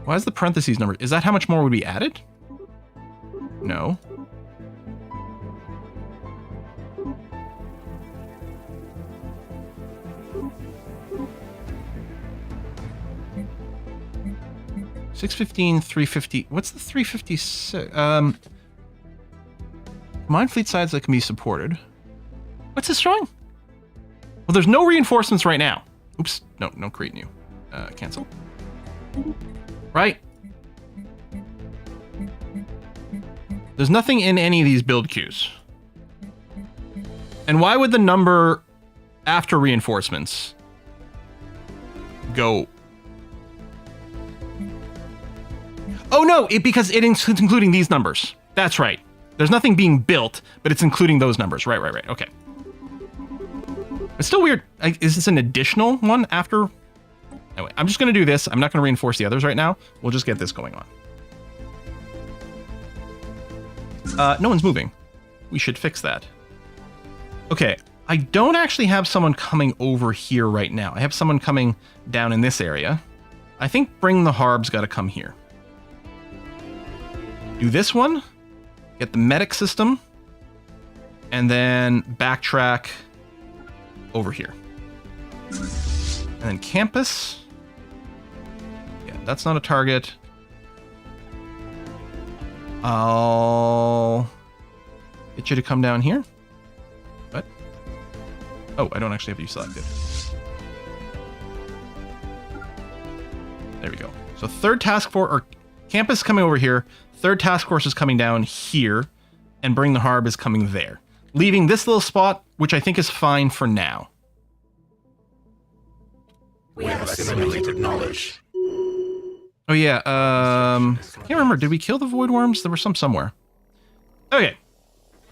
Why is the parentheses number? Is that how much more would be added? No. $615, $350. What's the 356? Combined fleet size that can be supported. What's this showing? Well, there's no reinforcements right now. Oops. No create new. Cancel. Right. There's nothing in any of these build queues. And why would the number after reinforcements go? Oh no, because it's including these numbers. That's right. There's nothing being built, but it's including those numbers. Right. Okay. It's still weird. Is this an additional one after? Anyway, I'm just going to do this. I'm not going to reinforce the others right now. We'll just get this going on. No one's moving. We should fix that. Okay, I don't actually have someone coming over here right now. I have someone coming down in this area. I think Bring the Harb's got to come here. Do this one. Get the medic system. And then backtrack over here. And then campus. Yeah, that's not a target. I'll get you to come down here. What? Oh, I don't actually have you selected. There we go. So third task force, or campus coming over here. Third task force is coming down here. And Bring the Harb is coming there. Leaving this little spot, which I think is fine for now. We have assimilated knowledge. Oh yeah, can't remember, did we kill the Voidworms? There were some somewhere. Okay.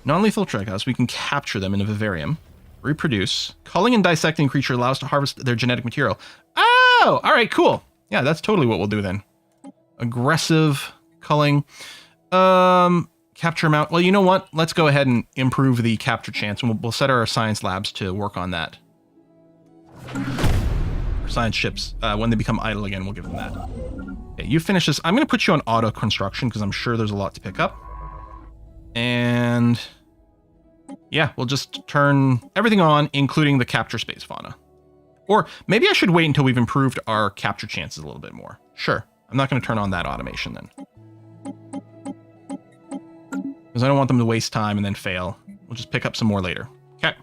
Non-lethal trickhouse, we can capture them in a vivarium. Reproduce. Culling and dissecting creature allows to harvest their genetic material. Oh! Alright, cool. Yeah, that's totally what we'll do then. Aggressive culling. Capture amount. Well, you know what? Let's go ahead and improve the capture chance, and we'll set our science labs to work on that. Our science ships, when they become idle again, we'll give them that. Okay, you finish this. I'm going to put you on auto construction because I'm sure there's a lot to pick up. And yeah, we'll just turn everything on, including the capture space fauna. Or maybe I should wait until we've improved our capture chances a little bit more. Sure. I'm not going to turn on that automation then. Because I don't want them to waste time and then fail. We'll just pick up some more later. Okay.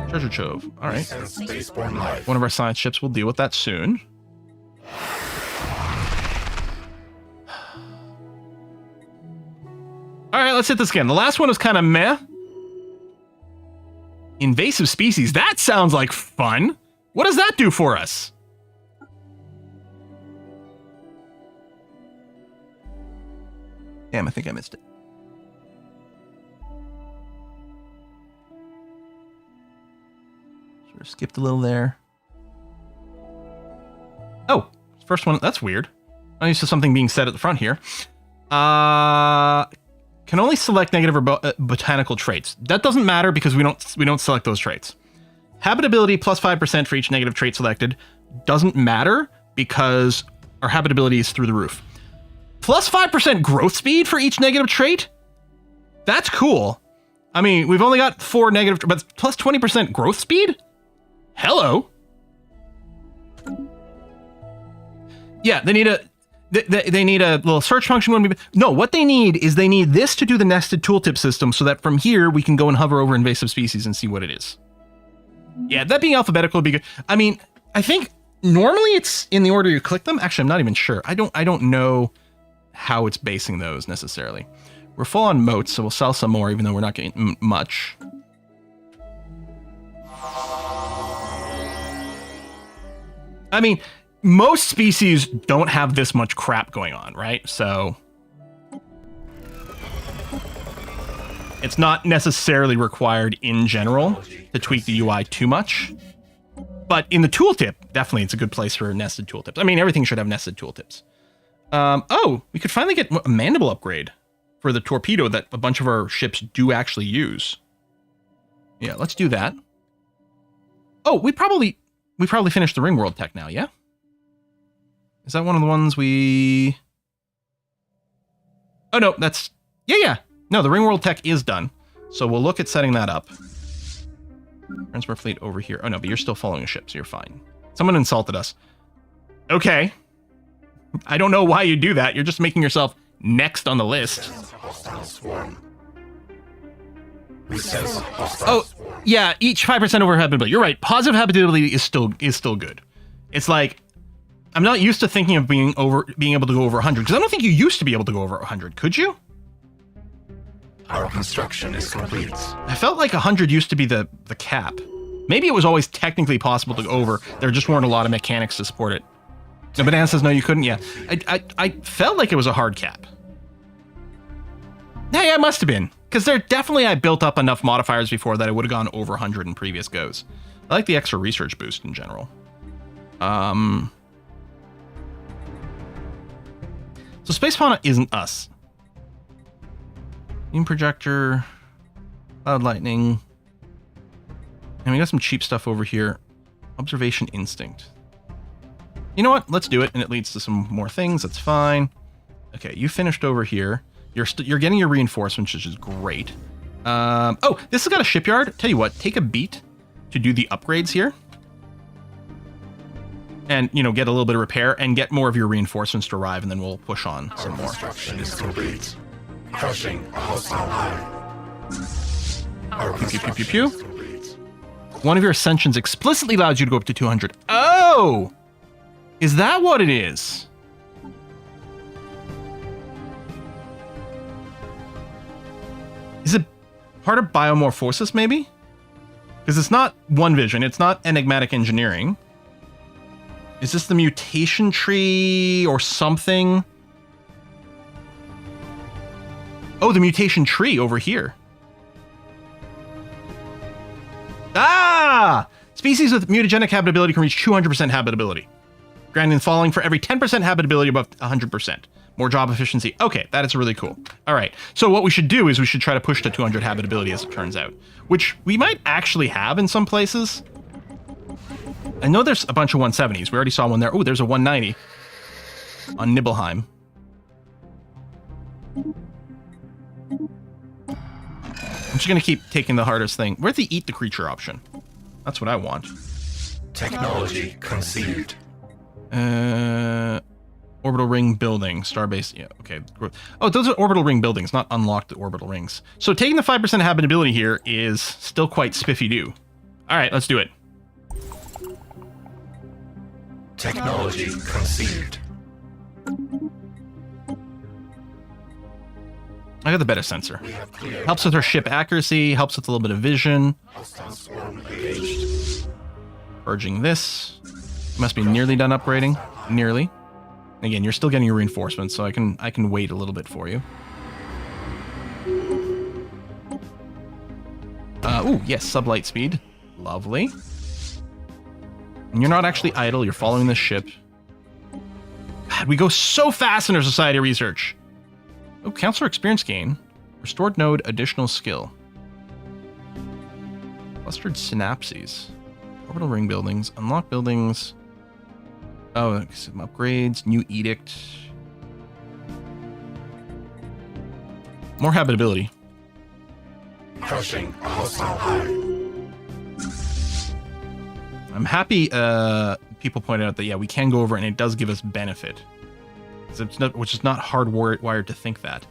Treasure trove. All right. One of our science ships will deal with that soon. All right, let's hit this again. The last one was kind of meh. Invasive species. That sounds like fun. What does that do for us? Damn, I think I missed it. Sort of skipped a little there. Oh, first one. That's weird. I'm used to something being said at the front here. Can only select negative or botanical traits. That doesn't matter because we don't select those traits. Habitability plus 5% for each negative trait selected doesn't matter because our habitability is through the roof. Plus 5% growth speed for each negative trait? That's cool. I mean, we've only got 4 negative, but plus 20% growth speed? Hello. Yeah, they need a little search function. No, what they need is they need this to do the nested tooltip system so that from here we can go and hover over invasive species and see what it is. Yeah, that being alphabetical would be good. I mean, I think normally it's in the order you click them. Actually, I'm not even sure. I don't know how it's basing those necessarily. We're full on moats, so we'll sell some more even though we're not getting much. I mean, most species don't have this much crap going on, right? So it's not necessarily required in general to tweak the UI too much. But in the tooltip, definitely it's a good place for nested tooltips. I mean, everything should have nested tooltips. Oh, we could finally get a mandible upgrade for the torpedo that a bunch of our ships do actually use. Yeah, let's do that. Oh, we probably finished the ring world tech now, yeah? Is that one of the ones we... Oh, no, that's... Yeah. No, the ring world tech is done. So we'll look at setting that up. Transfer fleet over here. Oh, no, but you're still following a ship, so you're fine. Someone insulted us. Okay. I don't know why you do that. You're just making yourself next on the list. Oh, yeah, each 5% over habitability. You're right. Positive habitability is still good. It's like, I'm not used to thinking of being able to go over 100, because I don't think you used to be able to go over 100. Could you? Our construction is complete. I felt like 100 used to be the cap. Maybe it was always technically possible to go over. There just weren't a lot of mechanics to support it. No, Banana says no, you couldn't. Yeah, I felt like it was a hard cap. Yeah, it must have been, because I built up enough modifiers before that I would have gone over 100 in previous goes. I like the extra research boost in general. So Space Fauna isn't us. Beam projector, cloud lightning, and we got some cheap stuff over here. Observation instinct. You know what? Let's do it, and it leads to some more things. That's fine. Okay, you finished over here. You're getting your reinforcements, which is great. Oh, this has got a shipyard. Tell you what, take a beat to do the upgrades here. And, you know, get a little bit of repair and get more of your reinforcements to arrive, and then we'll push on some more. Construction is complete. Crushing a hostile hive. Our construction is complete. One of your ascensions explicitly allows you to go up to 200. Oh! Is that what it is? Is it part of biomorphosis, maybe? Because it's not one vision. It's not enigmatic engineering. Is this the mutation tree or something? Oh, the mutation tree over here. Ah! Species with mutagenic habitability can reach 200% habitability. Granting the following for every 10% habitability above 100%. More job efficiency. Okay, that is really cool. All right, so what we should do is we should try to push to 200 habitability, as it turns out, which we might actually have in some places. I know there's a bunch of 170s. We already saw one there. Oh, there's a 190 on Nibelheim. I'm just going to keep taking the hardest thing. Where's the eat the creature option? That's what I want. Technology conceived. Orbital ring building, starbase. Yeah, okay. Oh, those are orbital ring buildings, not unlocked orbital rings. So taking the 5% habitability here is still quite spiffy-doo. All right, let's do it. Technology conceived. I got the better sensor. Helps with our ship accuracy, helps with a little bit of vision. Hostile swarm engaged. Purging this. Must be nearly done upgrading. Nearly. Again, you're still getting your reinforcements, so I can wait a little bit for you. Ooh, yes, sublight speed. Lovely. And you're not actually idle, you're following this ship. God, we go so fast in our society research. Oh, counselor experience gain. Restored node, additional skill. Clustered synapses. Orbital ring buildings, unlock buildings. Oh, some upgrades, new edict. More habitability. Crushing a hostile hive. I'm happy people pointed out that, yeah, we can go over and it does give us benefit. It's not, which is not hardwired to think that.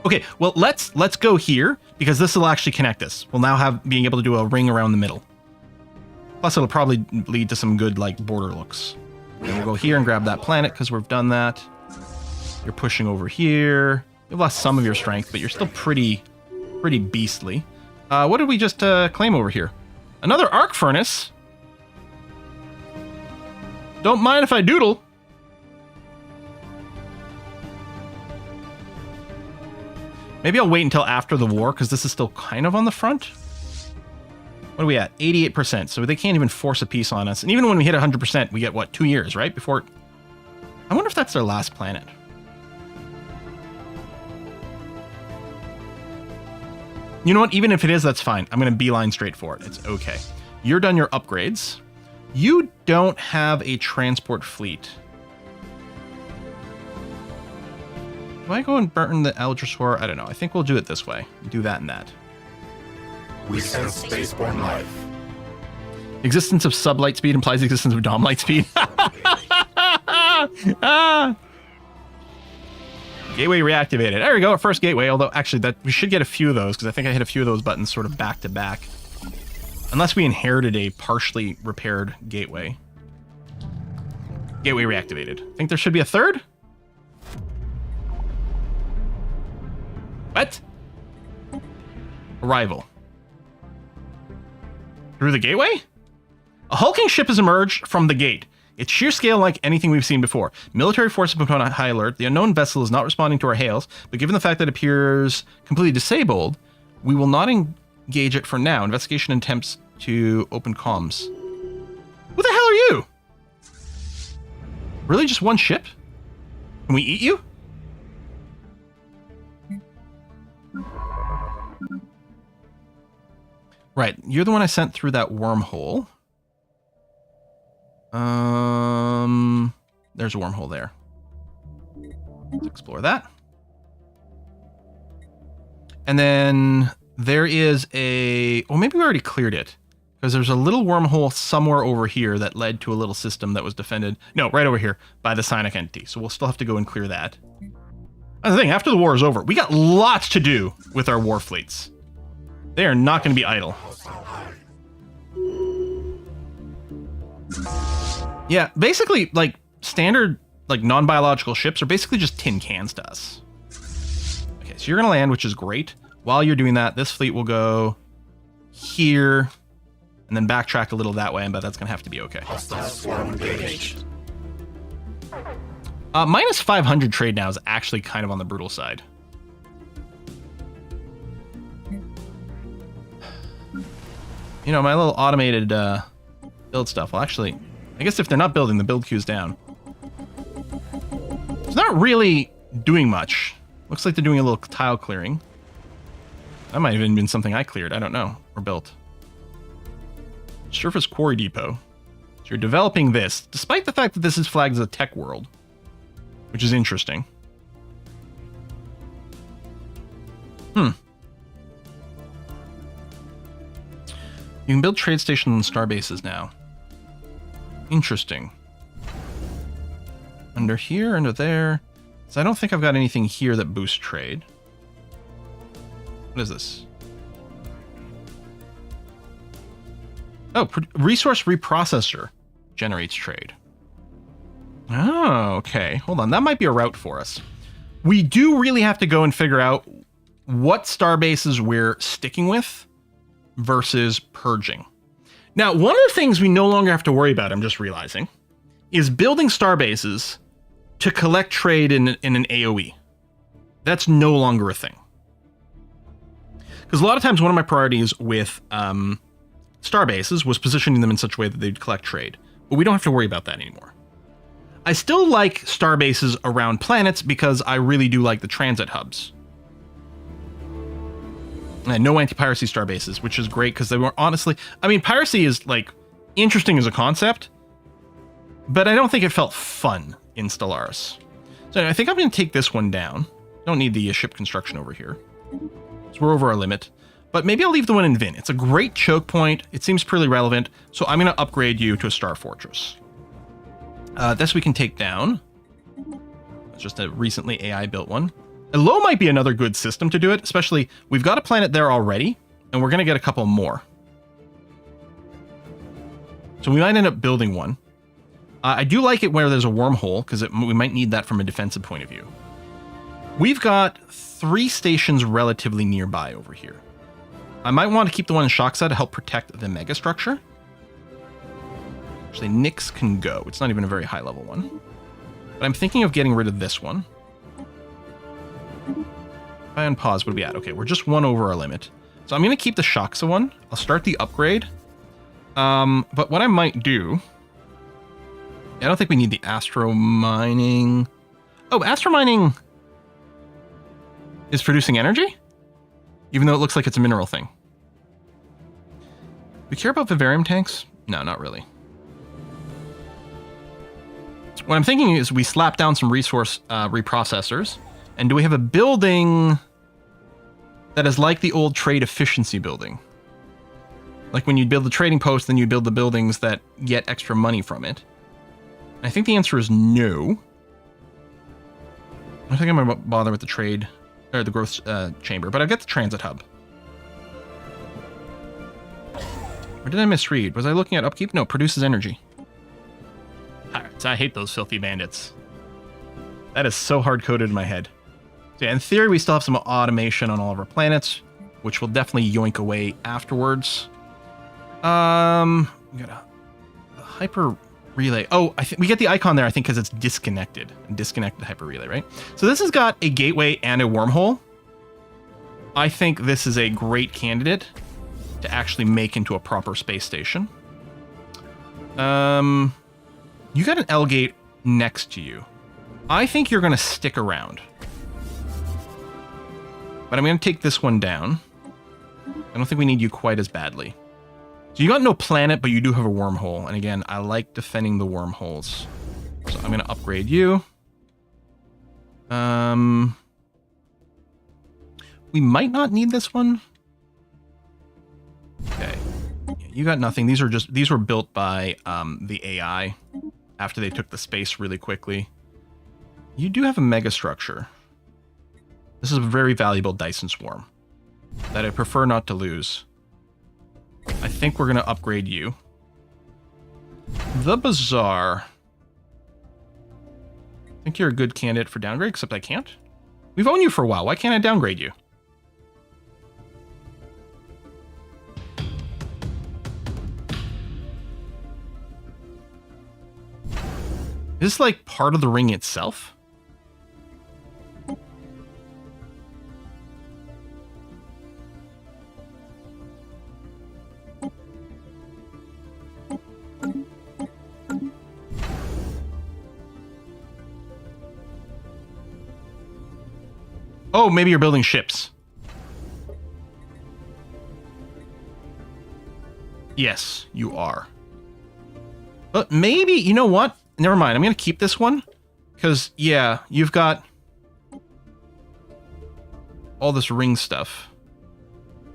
Okay, well, let's go here, because this will actually connect us. We'll now have being able to do a ring around the middle. Plus, it'll probably lead to some good, like, border looks. And we'll go here and grab that planet, because we've done that. You're pushing over here. You've lost some of your strength, but you're still pretty beastly. What did we just claim over here? Another arc furnace? Don't mind if I doodle. Maybe I'll wait until after the war, because this is still kind of on the front. What are we at? 88%. So they can't even force a peace on us. And even when we hit 100%, we get, what, 2 years, right? Before... I wonder if that's their last planet. You know what? Even if it is, that's fine. I'm going to beeline straight for it. It's okay. You're done your upgrades. You don't have a transport fleet. Do I go and burn the Eldrasor? I don't know. I think we'll do it this way. Do that and that. We sense spaceborne life. Existence of sublight speed implies the existence of dom light speed. Ah. Gateway reactivated. There we go, our first gateway. Although, actually, that we should get a few of those, because I think I hit a few of those buttons sort of back to back. Unless we inherited a partially repaired gateway. Gateway reactivated. Think there should be a third? What? Arrival. Through the gateway? A hulking ship has emerged from the gate. Its sheer scale like anything we've seen before. Military forces have put on high alert. The unknown vessel is not responding to our hails, but given the fact that it appears completely disabled, we will not engage it for now. Investigation attempts to open comms. Who the hell are you? Really, just one ship? Can we eat you? Right, you're the one I sent through that wormhole. There's a wormhole there. Let's explore that. And then there is a... Well, maybe we already cleared it. Because there's a little wormhole somewhere over here that led to a little system that was defended. No, right over here by the psionic entity. So we'll still have to go and clear that. That's the thing, after the war is over, we got lots to do with our war fleets. They are not going to be idle. Yeah, basically, like, standard, like, non-biological ships are basically just tin cans to us. Okay, so you're going to land, which is great. While you're doing that, this fleet will go here, and then backtrack a little that way, but that's going to have to be okay. Minus 500 trade now is actually kind of on the brutal side. You know, my little automated build stuff. Well, actually, I guess if they're not building, the build queue's down. It's not really doing much. Looks like they're doing a little tile clearing. That might have even been something I cleared. I don't know. Or built. Surface Quarry Depot. So you're developing this, despite the fact that this is flagged as a tech world. Which is interesting. You can build trade stations and star bases now. Interesting. Under here, under there. So I don't think I've got anything here that boosts trade. What is this? Oh, resource reprocessor generates trade. Oh, okay. Hold on. That might be a route for us. We do really have to go and figure out what star bases we're sticking with versus purging. Now, one of the things we no longer have to worry about, I'm just realizing, is building star bases to collect trade in an AoE. That's no longer a thing. Because a lot of times one of my priorities with star bases was positioning them in such a way that they'd collect trade. But we don't have to worry about that anymore. I still like star bases around planets because I really do like the transit hubs. And no anti-piracy star bases, which is great because they were honestly... I mean, piracy is, like, interesting as a concept, but I don't think it felt fun in Stellaris. So I think I'm going to take this one down. Don't need the ship construction over here. So we're over our limit. But maybe I'll leave the one in Vin. It's a great choke point. It seems pretty relevant. So I'm going to upgrade you to a star fortress. This we can take down. It's just a recently AI built one. Elo might be another good system to do it, especially we've got a planet there already, and we're going to get a couple more. So we might end up building one. I do like it where there's a wormhole, because we might need that from a defensive point of view. We've got 3 stations relatively nearby over here. I might want to keep the one in Shoxa to help protect the megastructure. Actually, Nyx can go. It's not even a very high level one. But I'm thinking of getting rid of this one. If I unpause, what are we at? Okay, we're just 1 over our limit. So I'm going to keep the Shoxa one. I'll start the upgrade. But what I might do... I don't think we need the astro mining. Oh, astro mining is producing energy? Even though it looks like it's a mineral thing. We care about vivarium tanks? No, not really. What I'm thinking is we slap down some resource reprocessors. And do we have a building that is like the old trade efficiency building? Like when you build the trading post, then you build the buildings that get extra money from it. I think the answer is no. I think I'm going to bother with the trade, or the growth chamber, but I'll get the transit hub. Or did I misread? Was I looking at upkeep? No, produces energy. Alright, I hate those filthy bandits. That is so hard-coded in my head. So yeah, in theory, we still have some automation on all of our planets, which will definitely yoink away afterwards. We got a hyper relay. Oh, I think we get the icon there, I think, because it's disconnected. Disconnected hyper relay, right? So this has got a gateway and a wormhole. I think this is a great candidate to actually make into a proper space station. You got an L gate next to you. I think you're going to stick around. But I'm going to take this one down. I don't think we need you quite as badly. So you got no planet, but you do have a wormhole. And again, I like defending the wormholes. So I'm going to upgrade you. We might not need this one. Okay. You got nothing. These were built by the AI after they took the space really quickly. You do have a mega structure. This is a very valuable Dyson swarm that I prefer not to lose. I think we're going to upgrade you. The Bazaar. I think you're a good candidate for downgrade, except I can't. We've owned you for a while. Why can't I downgrade you? Is this like part of the ring itself? Oh, maybe you're building ships. Yes, you are. But maybe, you know what? Never mind, I'm going to keep this one. Because, yeah, you've got all this ring stuff.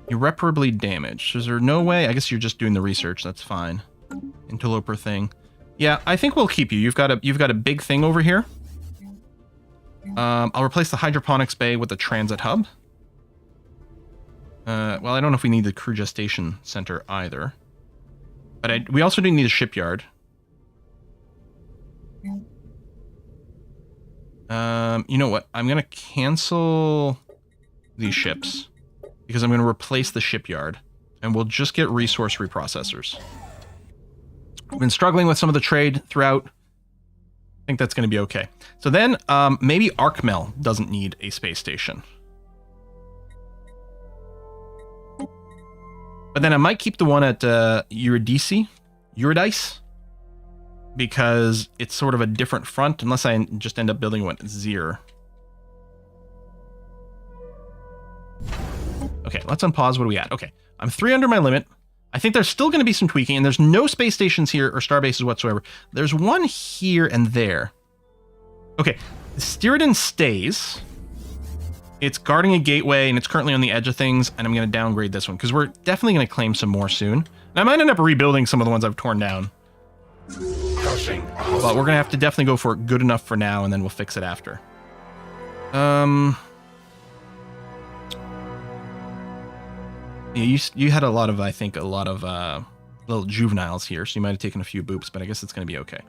Irreparably damaged. Is there no way? I guess you're just doing the research. That's fine. Interloper thing. Yeah, I think we'll keep you. You've got a big thing over here. I'll replace the hydroponics bay with the transit hub. Well, I don't know if we need the crew gestation center either. But we also do need a shipyard. You know what? I'm going to cancel these ships because I'm going to replace the shipyard and we'll just get resource reprocessors. We've been struggling with some of the trade throughout. I think that's going to be okay. So then maybe Arcmel doesn't need a space station. But then I might keep the one at Eurydice, because it's sort of a different front, unless I just end up building one at Zir. Okay, let's unpause. What are we at? Okay, I'm 3 under my limit. I think there's still going to be some tweaking, and there's no space stations here or star bases whatsoever. There's one here and there. Okay, Styridon stays. It's guarding a gateway, and it's currently on the edge of things, and I'm going to downgrade this one, because we're definitely going to claim some more soon. And I might end up rebuilding some of the ones I've torn down. But we're going to have to definitely go for good enough for now, and then we'll fix it after. Yeah, you had a lot of, I think, little juveniles here, so you might have taken a few boops, but I guess it's going to be okay.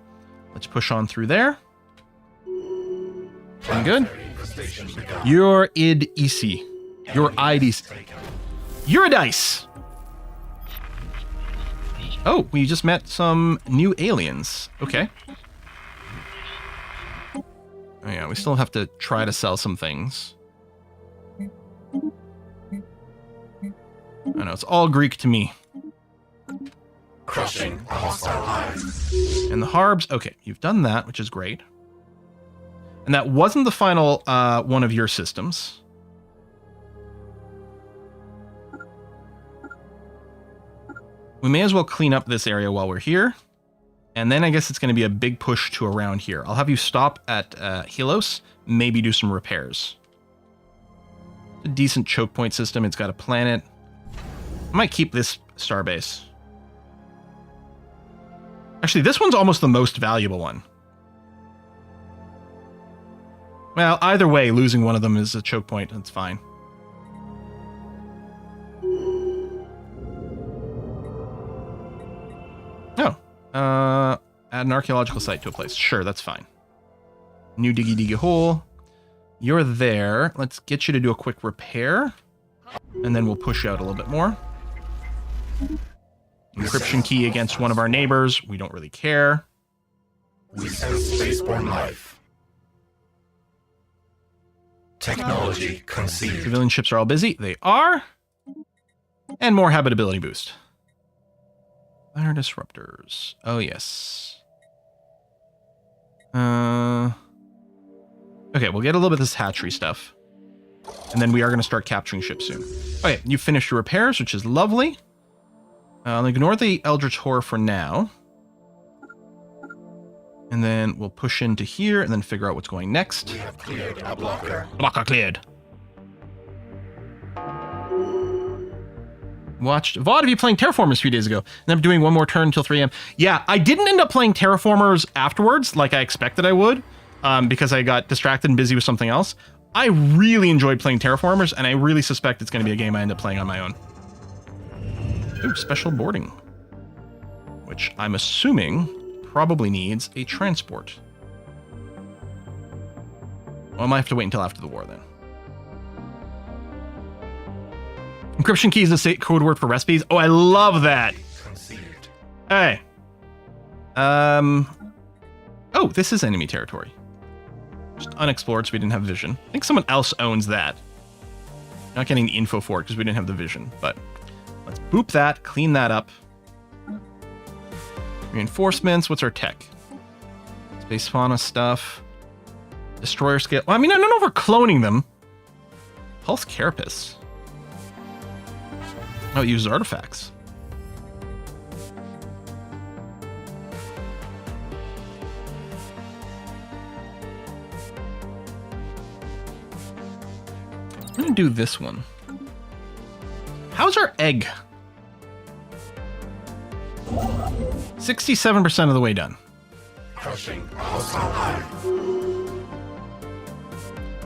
Let's push on through there. Doing good. You're id-isi. You're id-isi. Eurydice! Oh, we just met some new aliens. Okay. Oh yeah, we still have to try to sell some things. I know, it's all Greek to me. Crushing a hostile hive. And the Harbs, okay, you've done that, which is great. And that wasn't the final one of your systems. We may as well clean up this area while we're here. And then I guess it's going to be a big push to around here. I'll have you stop at Helos, maybe do some repairs. A decent choke point system. It's got a planet. I might keep this starbase. Actually, this one's almost the most valuable one. Well, either way, losing one of them is a choke point. That's fine. Oh. Add an archaeological site to a place. Sure, that's fine. New diggy hole. You're there. Let's get you to do a quick repair. And then we'll push you out a little bit more. Encryption key against one of our neighbors. We don't really care. We sense spaceborne life. Technology conceived. Civilian ships are all busy. They are. And more habitability boost. Fire disruptors. Oh, yes. Okay, we'll get a little bit of this hatchery stuff. And then we are going to start capturing ships soon. Okay, you finished your repairs, which is lovely. I'll ignore the Eldritch Horror for now. And then we'll push into here and then figure out what's going next. We have cleared a blocker. Blocker cleared. Watched VOD of you playing Terraformers a few days ago. And I'm doing one more turn until 3 a.m. Yeah, I didn't end up playing Terraformers afterwards like I expected I would. Because I got distracted and busy with something else. I really enjoyed playing Terraformers, and I really suspect it's going to be a game I end up playing on my own. Ooh, special boarding. Which I'm assuming probably needs a transport. Well, I might have to wait until after the war then. Encryption key is the code word for recipes. Oh, I love that. Conceived. Hey. Oh, this is enemy territory. Just unexplored, so we didn't have vision. I think someone else owns that. Not getting the info for it because we didn't have the vision, but let's boop that, clean that up. Reinforcements, what's our tech? Space fauna stuff. Destroyer scale. Well, I mean, I don't know if we're cloning them. Pulse carapace. Oh, it uses artifacts. I'm gonna do this one. How's our egg? 67% of the way done. Crushing a hostile hive.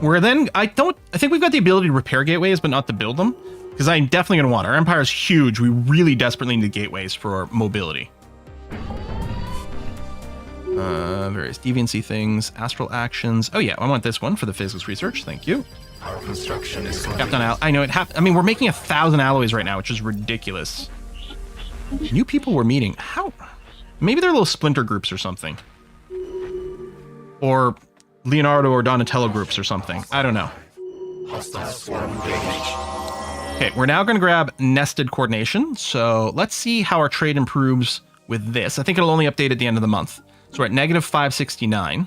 We're then, I think we've got the ability to repair gateways, but not to build them. Because I'm definitely going to want it. Our empire is huge. We really desperately need gateways for mobility. Various deviancy things, astral actions. Oh yeah, I want this one for the physics research. Thank you. Our construction is complete. Captain I know it I mean, we're making 1,000 alloys right now, which is ridiculous. New people we're meeting. How? Maybe they're little splinter groups or something. Or Leonardo or Donatello groups or something. I don't know. Hostile swarm engaged. Okay, we're now going to grab nested coordination. So let's see how our trade improves with this. I think it'll only update at the end of the month. So we're at negative 569.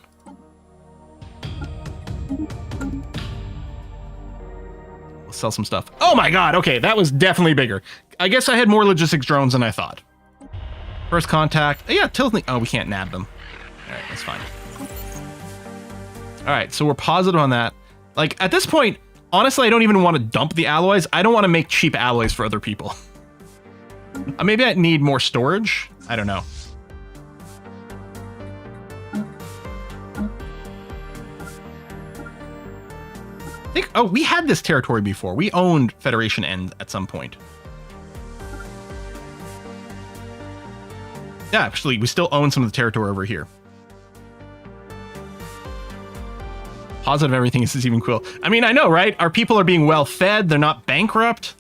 We'll sell some stuff. Oh my god, okay, that was definitely bigger. I guess I had more logistics drones than I thought. First contact. Yeah, Tiltney. Oh, we can't nab them. All right, that's fine. All right, so we're positive on that. Like, at this point, honestly, I don't even want to dump the alloys. I don't want to make cheap alloys for other people. Maybe I need more storage. I don't know. Oh, we had this territory before. We owned Federation End at some point. Yeah, actually, we still own some of the territory over here. Positive everything is even cool. I mean, I know, right? Our people are being well fed. They're not bankrupt.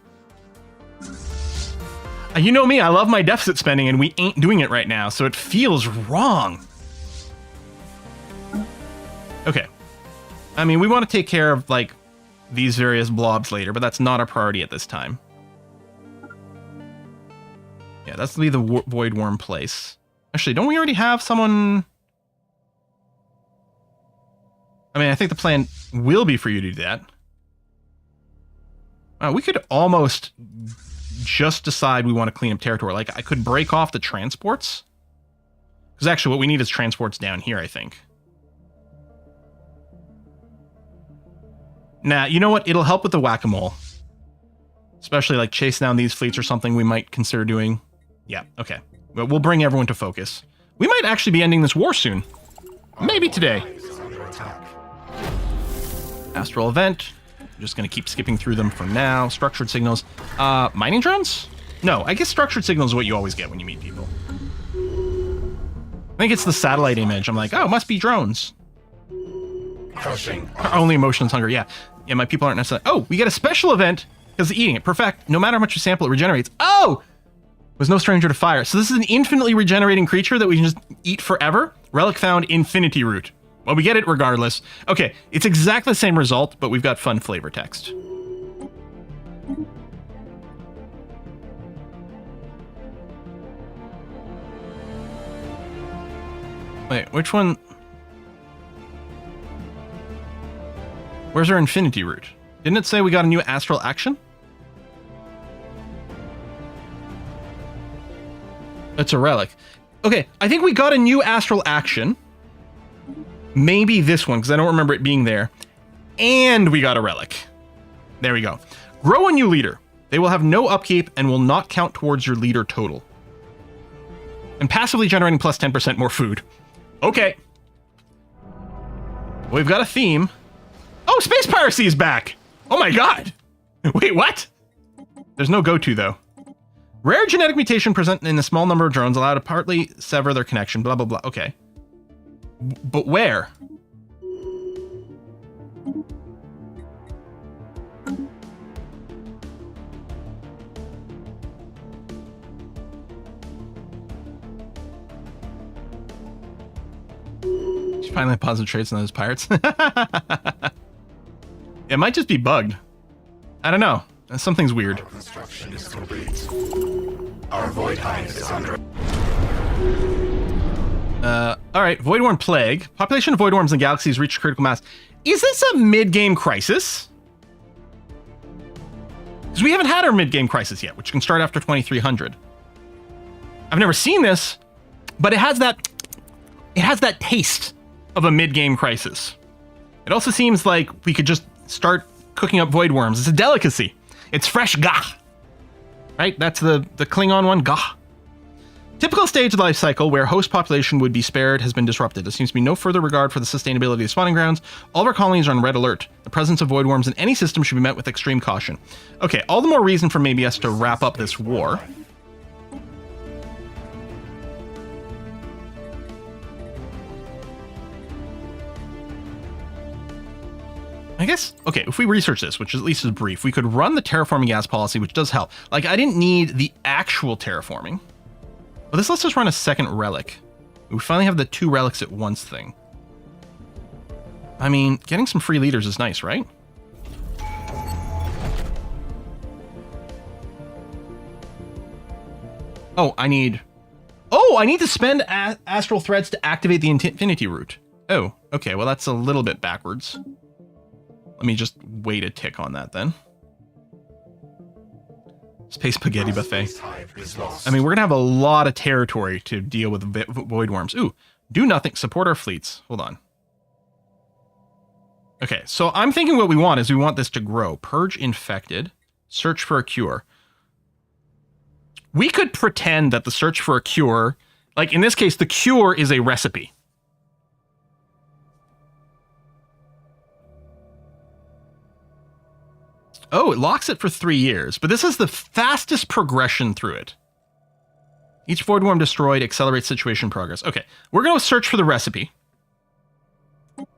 You know me, I love my deficit spending, and we ain't doing it right now, so it feels wrong. Okay. I mean, we want to take care of, like, these various blobs later, but that's not our priority at this time. Yeah, that's the Voidworm place. Actually, don't we already have someone... I mean, I think the plan will be for you to do that. We could almost just decide we want to clean up territory. Like, I could break off the transports. Because actually, what we need is transports down here, I think. Nah, you know what? It'll help with the whack-a-mole. Especially, like, chase down these fleets or something we might consider doing. Yeah, okay. But we'll bring everyone to focus. We might actually be ending this war soon. Maybe today. Astral event. I'm just going to keep skipping through them for now. Structured signals. Mining drones? No, I guess structured signals is what you always get when you meet people. I think it's the satellite image. I'm like, oh, it must be drones. Crushing. Only emotions hunger. Yeah. Yeah, my people aren't necessarily. Oh, we get a special event because of eating it. Perfect. No matter how much you sample, it regenerates. Oh! Was no stranger to fire. So this is an infinitely regenerating creature that we can just eat forever. Relic found, infinity root. Well, we get it regardless. Okay, it's exactly the same result, but we've got fun flavor text. Wait, which one? Where's our infinity root? Didn't it say we got a new astral action? That's a relic. Okay, I think we got a new astral action. Maybe this one, because I don't remember it being there. And we got a relic. There we go. Grow a new leader. They will have no upkeep and will not count towards your leader total. And passively generating plus 10% more food. Okay. We've got a theme. Oh, space piracy is back! Oh my god! Wait, what? There's no go-to, though. Rare genetic mutation present in a small number of drones allow to partly sever their connection, blah, blah, blah. Okay. But where? She finally positive traits on those pirates. It might just be bugged. I don't know. Something's weird. Our construction is complete. Our void hive is under. Alright, Voidworm Plague. Population of Voidworms in galaxies reached critical mass. Is this a mid-game crisis? Because we haven't had our mid-game crisis yet, which can start after 2300. I've never seen this, but it has that taste of a mid-game crisis. It also seems like we could just start cooking up Voidworms. It's a delicacy. It's fresh gah. Right? That's the Klingon one, gah. Typical stage of the life cycle where host population would be spared has been disrupted. There seems to be no further regard for the sustainability of spawning grounds. All of our colonies are on red alert. The presence of Voidworms in any system should be met with extreme caution. Okay, all the more reason for maybe us to wrap up this war. I guess, okay, if we research this, which at least is brief, we could run the terraforming gas policy, which does help. Like, I didn't need the actual terraforming. But this lets us run a second relic. We finally have the 2 relics at once thing. I mean, getting some free leaders is nice, right? Oh, I need to spend astral threads to activate the infinity root. Oh, okay, well that's a little bit backwards. Let me just wait a tick on that then. Space spaghetti buffet. I mean, we're gonna have a lot of territory to deal with Voidworms. Ooh, do nothing. Support our fleets. Hold on. Okay, so I'm thinking what we want is we want this to grow. Purge infected. Search for a cure. We could pretend that the search for a cure, like in this case, the cure is a recipe. Oh, it locks it for 3 years, but this is the fastest progression through it. Each Voidworm destroyed accelerates situation progress. Okay, we're going to search for the recipe.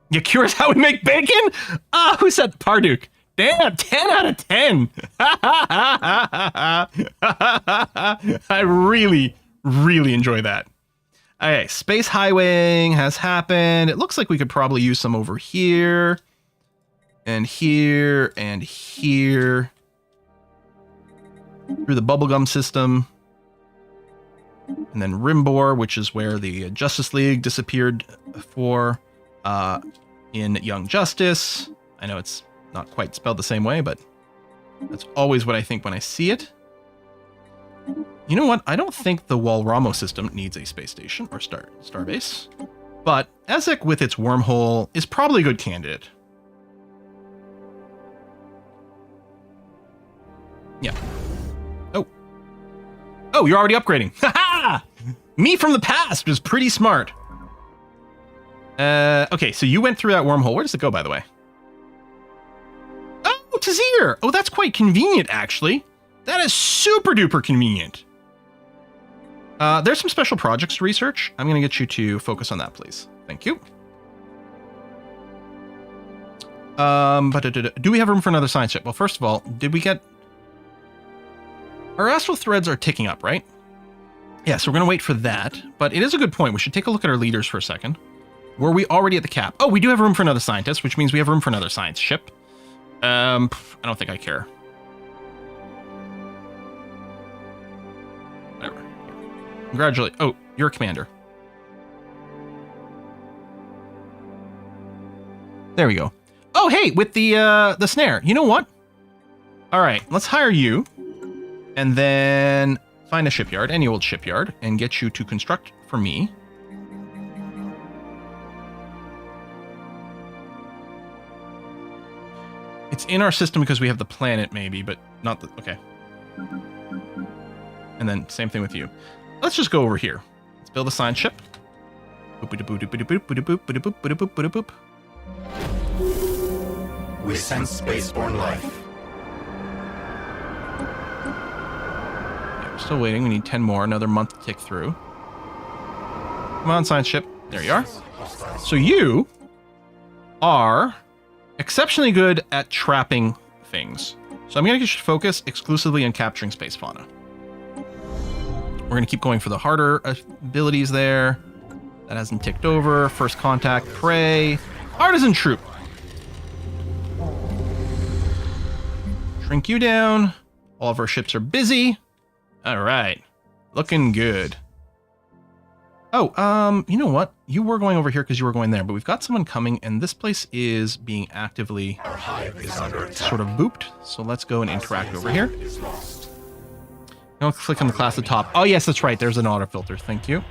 Yeah, cures how we make bacon? Ah, who said Parduk? Damn, 10 out of 10. I really, really enjoy that. Okay, space highwaying has happened. It looks like we could probably use some over here. And here, and here. Through the bubblegum system. And then Rimbor, which is where the Justice League disappeared for in Young Justice. I know it's not quite spelled the same way, but that's always what I think when I see it. You know what? I don't think the Walramo system needs a space station or starbase. But Ezek with its wormhole is probably a good candidate. Yeah. Oh, you're already upgrading. Ha! Me from the past was pretty smart. Okay, so you went through that wormhole. Where does it go, by the way? Oh, Tazir! Oh, that's quite convenient, actually. That is super duper convenient. There's some special projects to research. I'm going to get you to focus on that, please. Thank you. Do we have room for another science ship? Well, first of all, did we get... Our astral threads are ticking up, right? Yeah, so we're going to wait for that. But it is a good point. We should take a look at our leaders for a second. Were we already at the cap? Oh, we do have room for another scientist, which means we have room for another science ship. I don't think I care. Whatever. Congratulate. Oh, you're a commander. There we go. Oh, hey, with the snare. You know what? All right, let's hire you. And then find a shipyard, any old shipyard, and get you to construct for me. It's in our system because we have the planet, maybe, but not the... Okay. And then same thing with you. Let's just go over here. Let's build a science ship. We sense spaceborne life. Yeah, we're still waiting. We need 10 more. Another month to tick through. Come on, science ship. There you are. So you are exceptionally good at trapping things. So I'm going to get you to focus exclusively on capturing space fauna. We're going to keep going for the harder abilities there. That hasn't ticked over. First contact, prey. Artisan troop. Shrink you down. All of our ships are busy. All right. Looking good. Oh, you know what? You were going over here because you were going there, but we've got someone coming, and this place is being actively sort of booped. So let's go and interact over here. Now click on the class at the top. Oh, yes, that's right. There's an auto filter. Thank you.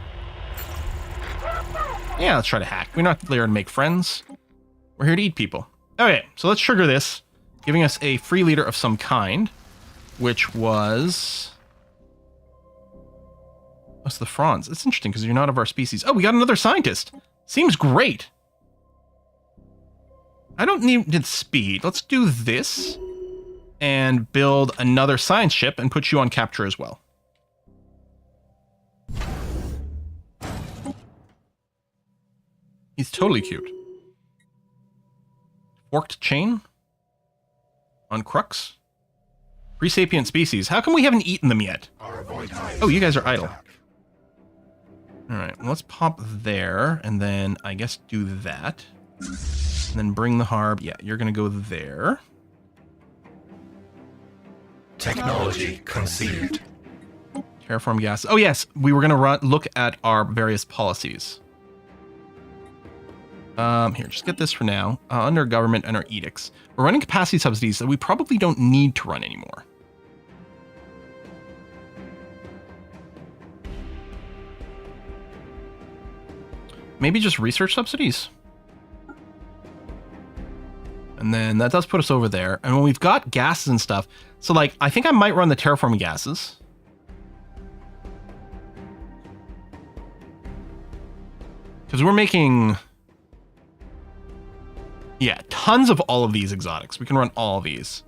Yeah, let's try to hack. We're not there to make friends. We're here to eat people. Okay, so let's trigger this, giving us a free leader of some kind, which was... What's the Franz? It's interesting because you're not of our species. Oh, we got another scientist. Seems great. I don't need speed. Let's do this and build another science ship and put you on capture as well. He's totally cute. Forked chain on crux. Pre-sapient species. How come we haven't eaten them yet? Oh, you guys are idle. All right, well, let's pop there, and then I guess do that. And then bring the harb. Yeah, you're going to go there. Technology conceived. Terraform gas. Oh, yes, we were going to look at our various policies. Here, just get this for now. Under government and our edicts. We're running capacity subsidies that we probably don't need to run anymore. Maybe just research subsidies. And then that does put us over there. And when we've got gases and stuff, so like, I think I might run the terraforming gases. Because we're making... Yeah, tons of all of these exotics. We can run all of these.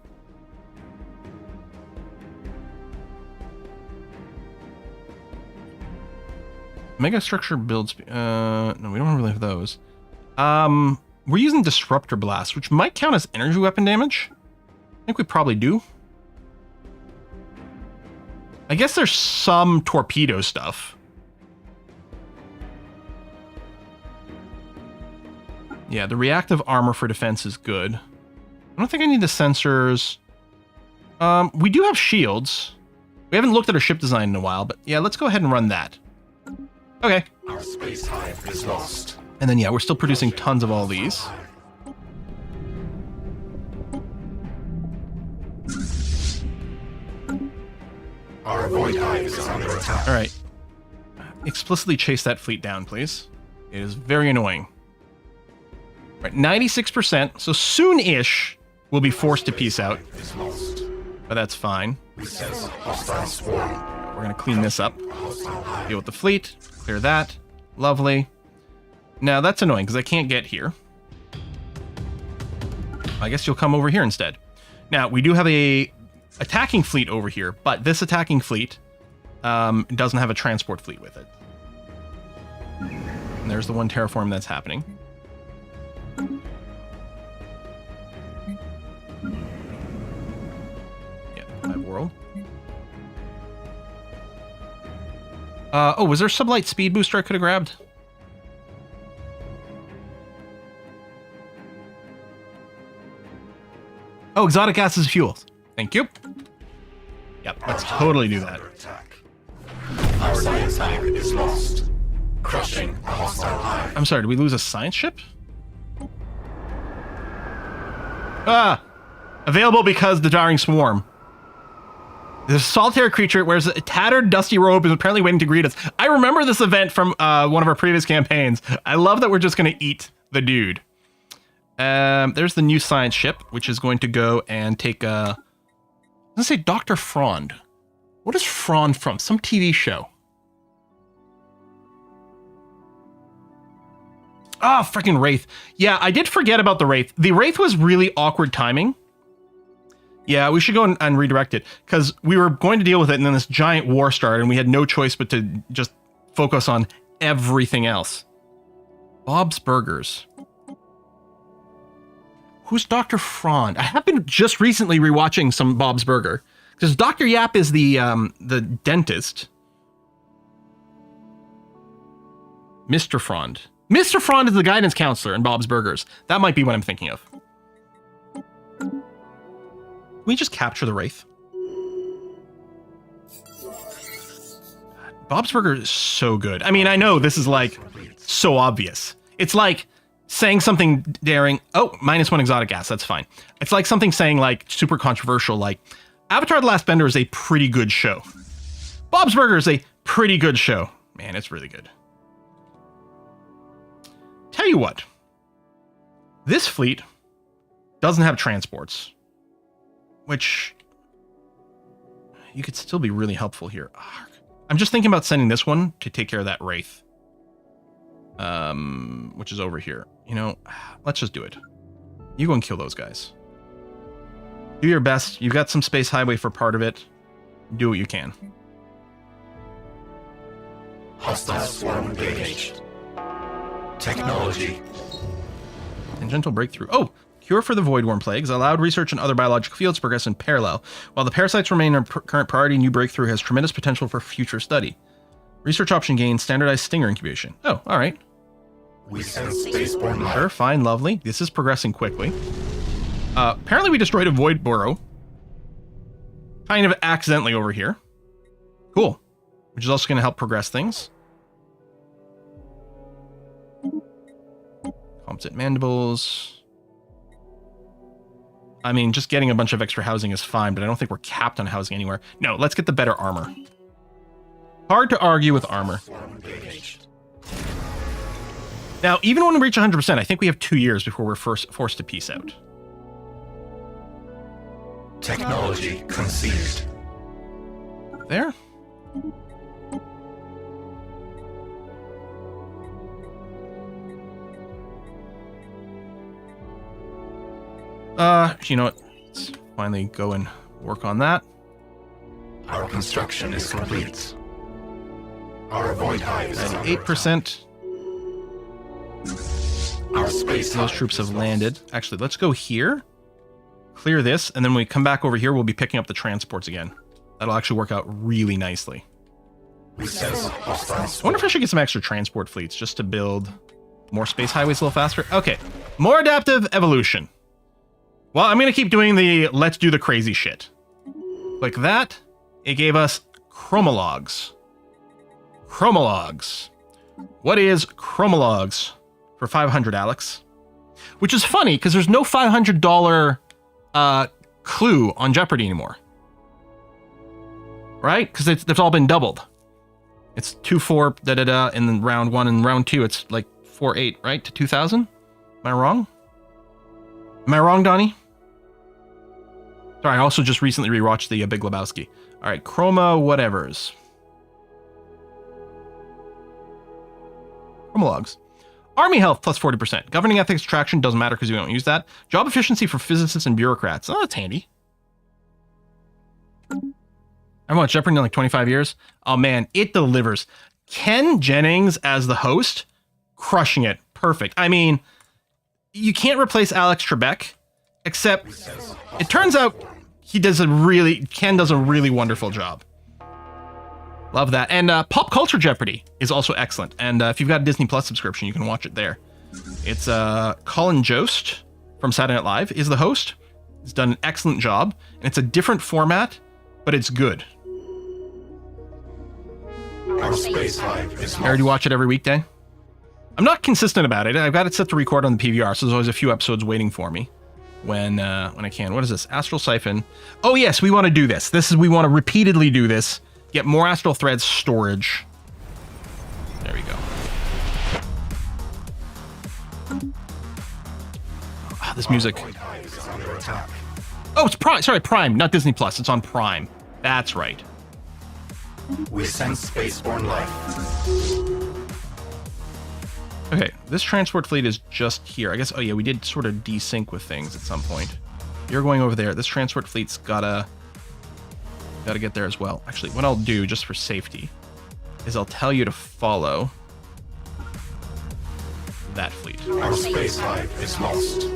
Mega structure builds. No, we don't really have those. We're using disruptor blast, which might count as energy weapon damage. I think we probably do. I guess there's some torpedo stuff. Yeah, the reactive armor for defense is good. I don't think I need the sensors. We do have shields. We haven't looked at our ship design in a while, but yeah, let's go ahead and run that. Okay. Our space hive is lost. And then, yeah, we're still producing tons of all these. Our void hive is under attack. All right. Explicitly chase that fleet down, please. It is very annoying. All right, 96%. So soon-ish, we'll be forced to peace out. But that's fine. We sense hostile swarm. We're going to clean this up. Deal with the fleet. Clear that. Lovely. Now, that's annoying because I can't get here. I guess you'll come over here instead. Now, we do have a attacking fleet over here, but this attacking fleet doesn't have a transport fleet with it. And there's the one terraform that's happening. Yeah, live world. Oh, was there a sublight speed booster I could have grabbed? Oh, exotic gases fuels. Thank you. Yep, let's totally do that. Our science lab is lost. Crushing a hostile hive. I'm sorry, did we lose a science ship? Ah! Available because the Devouring Swarm. This solitary creature wears a tattered, dusty robe and is apparently waiting to greet us. I remember this event from one of our previous campaigns. I love that we're just going to eat the dude. There's the new science ship, which is going to go and take a... Let's say Dr. Frond. What is Frond from? Some TV show. Ah, freaking Wraith. Yeah, I did forget about the Wraith. The Wraith was really awkward timing. Yeah, we should go and redirect it, because we were going to deal with it, and then this giant war started, and we had no choice but to just focus on everything else. Bob's Burgers. Who's Dr. Frond? I have been just recently rewatching some Bob's Burger, because Dr. Yap is the dentist. Mr. Frond. Mr. Frond is the guidance counselor in Bob's Burgers. That might be what I'm thinking of. Can we just capture the Wraith? Bob's Burger is so good. I mean, I know this is like so obvious. It's like saying something daring. Oh, -1 exotic gas. That's fine. It's like something saying like super controversial, like Avatar: The Last Bender is a pretty good show. Bob's Burger is a pretty good show. Man, it's really good. Tell you what, this fleet doesn't have transports, which you could still be really helpful here. I'm just thinking about sending this one to take care of that Wraith, which is over here. You know, let's just do it. You go and kill those guys. Do your best. You've got some space highway for part of it. Do what you can. Hostile swarm engaged. Technology. Tangential breakthrough. Oh, cure for the Voidworm plagues. Allowed research in other biological fields to progress in parallel. While the parasites remain our current priority, new breakthrough has tremendous potential for future study. Research option gained. Standardized stinger incubation. Oh, all right. We sense spaceborne life. Sure, fine, lovely. This is progressing quickly. Apparently we destroyed a void burrow. Kind of accidentally over here. Cool. Which is also going to help progress things. Composite mandibles. I mean, just getting a bunch of extra housing is fine, but I don't think we're capped on housing anywhere. No, let's get the better armor. Hard to argue with armor. Now, even when we reach 100%, I think we have 2 years before we're forced to peace out. Technology conceived. There. You know what? Let's finally go and work on that. Our construction is complete. Our void hive is 98%. Our space Those troops have landed. Actually, let's go here. Clear this, and then when we come back over here, we'll be picking up the transports again. That'll actually work out really nicely. We sense hostile. I wonder if I should get some extra transport fleets just to build more space highways a little faster. Okay, more adaptive evolution. Well, I'm going to keep doing the let's do the crazy shit. Like that, it gave us chromalogs. Chromalogs. What is chromalogs for 500, Alex? Which is funny, because there's no $500 clue on Jeopardy anymore. Right? Because it's all been doubled. It's 2-4, da-da-da, and then round 1 and round 2, it's like 4-8, right? To 2,000? Am I wrong? Am I wrong, Donnie? Sorry, I also just recently rewatched the Big Lebowski. All right, chroma whatevers. Chromalogs. Army health plus 40%. Governing ethics traction doesn't matter because we don't use that. Job efficiency for physicists and bureaucrats. Oh, that's handy. I watched Jeopardy in like 25 years. Oh man, it delivers. Ken Jennings as the host, crushing it. Perfect. I mean, you can't replace Alex Trebek, except it turns out Ken does a really wonderful job. Love that. And Pop Culture Jeopardy is also excellent. And if you've got a Disney Plus subscription, you can watch it there. It's Colin Jost from Saturday Night Live is the host. He's done an excellent job. And it's a different format, but it's good. Our space hive is I already watch it every weekday. I'm not consistent about it. I've got it set to record on the PVR, so there's always a few episodes waiting for me when I can. What is this? Astral Siphon. Oh yes, we want to do this. We want to repeatedly do this. Get more astral threads storage. There we go. Ah, this music. Oh, it's Prime. Sorry, Prime, not Disney Plus. It's on Prime. That's right. We sense spaceborne life. Okay, this transport fleet is just here. I guess, oh yeah, we did sort of desync with things at some point. You're going over there. This transport fleet's gotta get there as well. Actually, what I'll do, just for safety, is I'll tell you to follow that fleet. Our space hive is lost.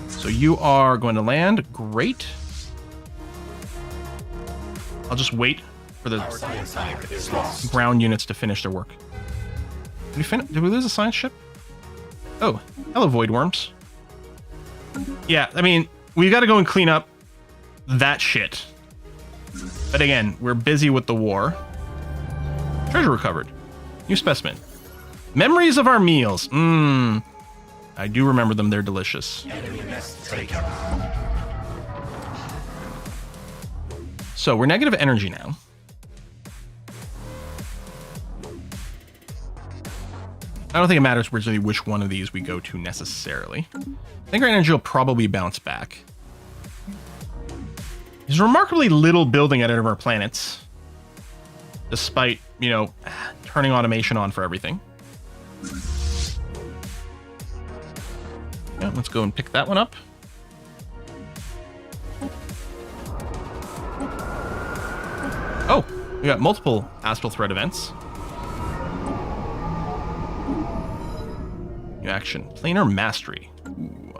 So you are going to land. Great. I'll just wait for the ground units to finish their work. Did we lose a science ship? Oh, hello, Voidworms. Yeah, I mean, we've got to go and clean up that shit. But again, we're busy with the war. Treasure recovered. New specimen. Memories of our meals. I do remember them. They're delicious. So we're negative energy now. I don't think it matters really which one of these we go to necessarily. I think our energy will probably bounce back. There's remarkably little building at any of our planets, despite, you know, turning automation on for everything. Yeah, let's go and pick that one up. Oh, we got multiple astral thread events. New action. Planar Mastery. Ooh.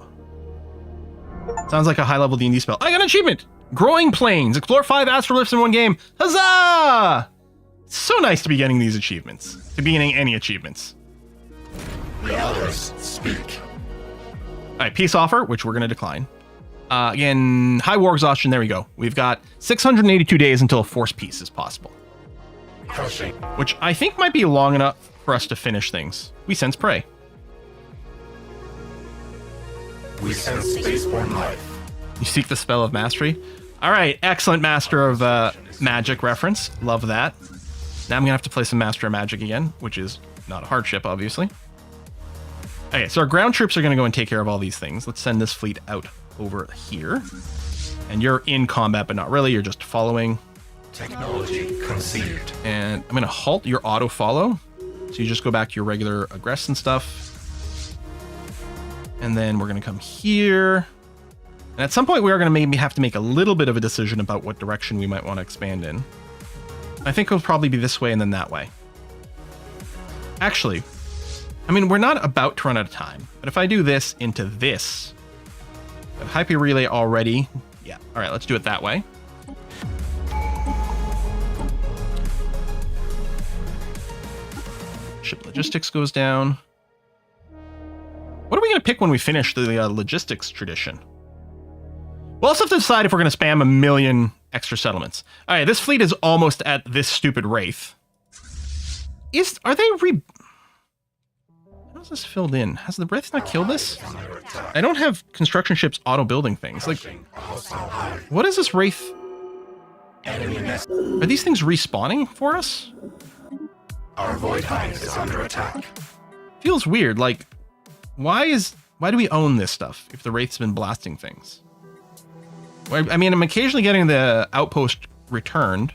Sounds like a high-level D&D spell. I got an achievement! Growing Plains. Explore 5 astral lifts in one game. Huzzah! It's so nice to be getting these achievements. To be getting any achievements. The others speak. Alright, peace offer, which we're going to decline. Again, high war exhaustion. There we go. We've got 682 days until a force peace is possible. Crushing. Which I think might be long enough for us to finish things. We sense prey. We sense spaceborne life. You seek the spell of mastery. All right, excellent Master of Magic reference. Love that. Now I'm gonna have to play some Master of Magic again, which is not a hardship, obviously. Okay, so our ground troops are gonna go and take care of all these things. Let's send this fleet out over here. And you're in combat, but not really. You're just following. Technology conceived. And I'm gonna halt your auto follow, so you just go back to your regular aggress and stuff. And then we're going to come here. And at some point, we are going to maybe have to make a little bit of a decision about what direction we might want to expand in. I think it'll probably be this way and then that way. Actually, I mean, we're not about to run out of time. But if I do this into this, I have Hyper Relay already. Yeah. All right, let's do it that way. Ship logistics goes down. What are we going to pick when we finish the logistics tradition? We'll also have to decide if we're going to spam a million extra settlements. All right, this fleet is almost at this stupid Wraith. Are they How's this filled in? Has the Wraith not killed this? I don't have construction ships auto-building things. Like, what is this Wraith? Are these things respawning for us? Our void hive is under attack. Feels weird, like... Why do we own this stuff if the Wraith's been blasting things? I mean, I'm occasionally getting the outpost returned.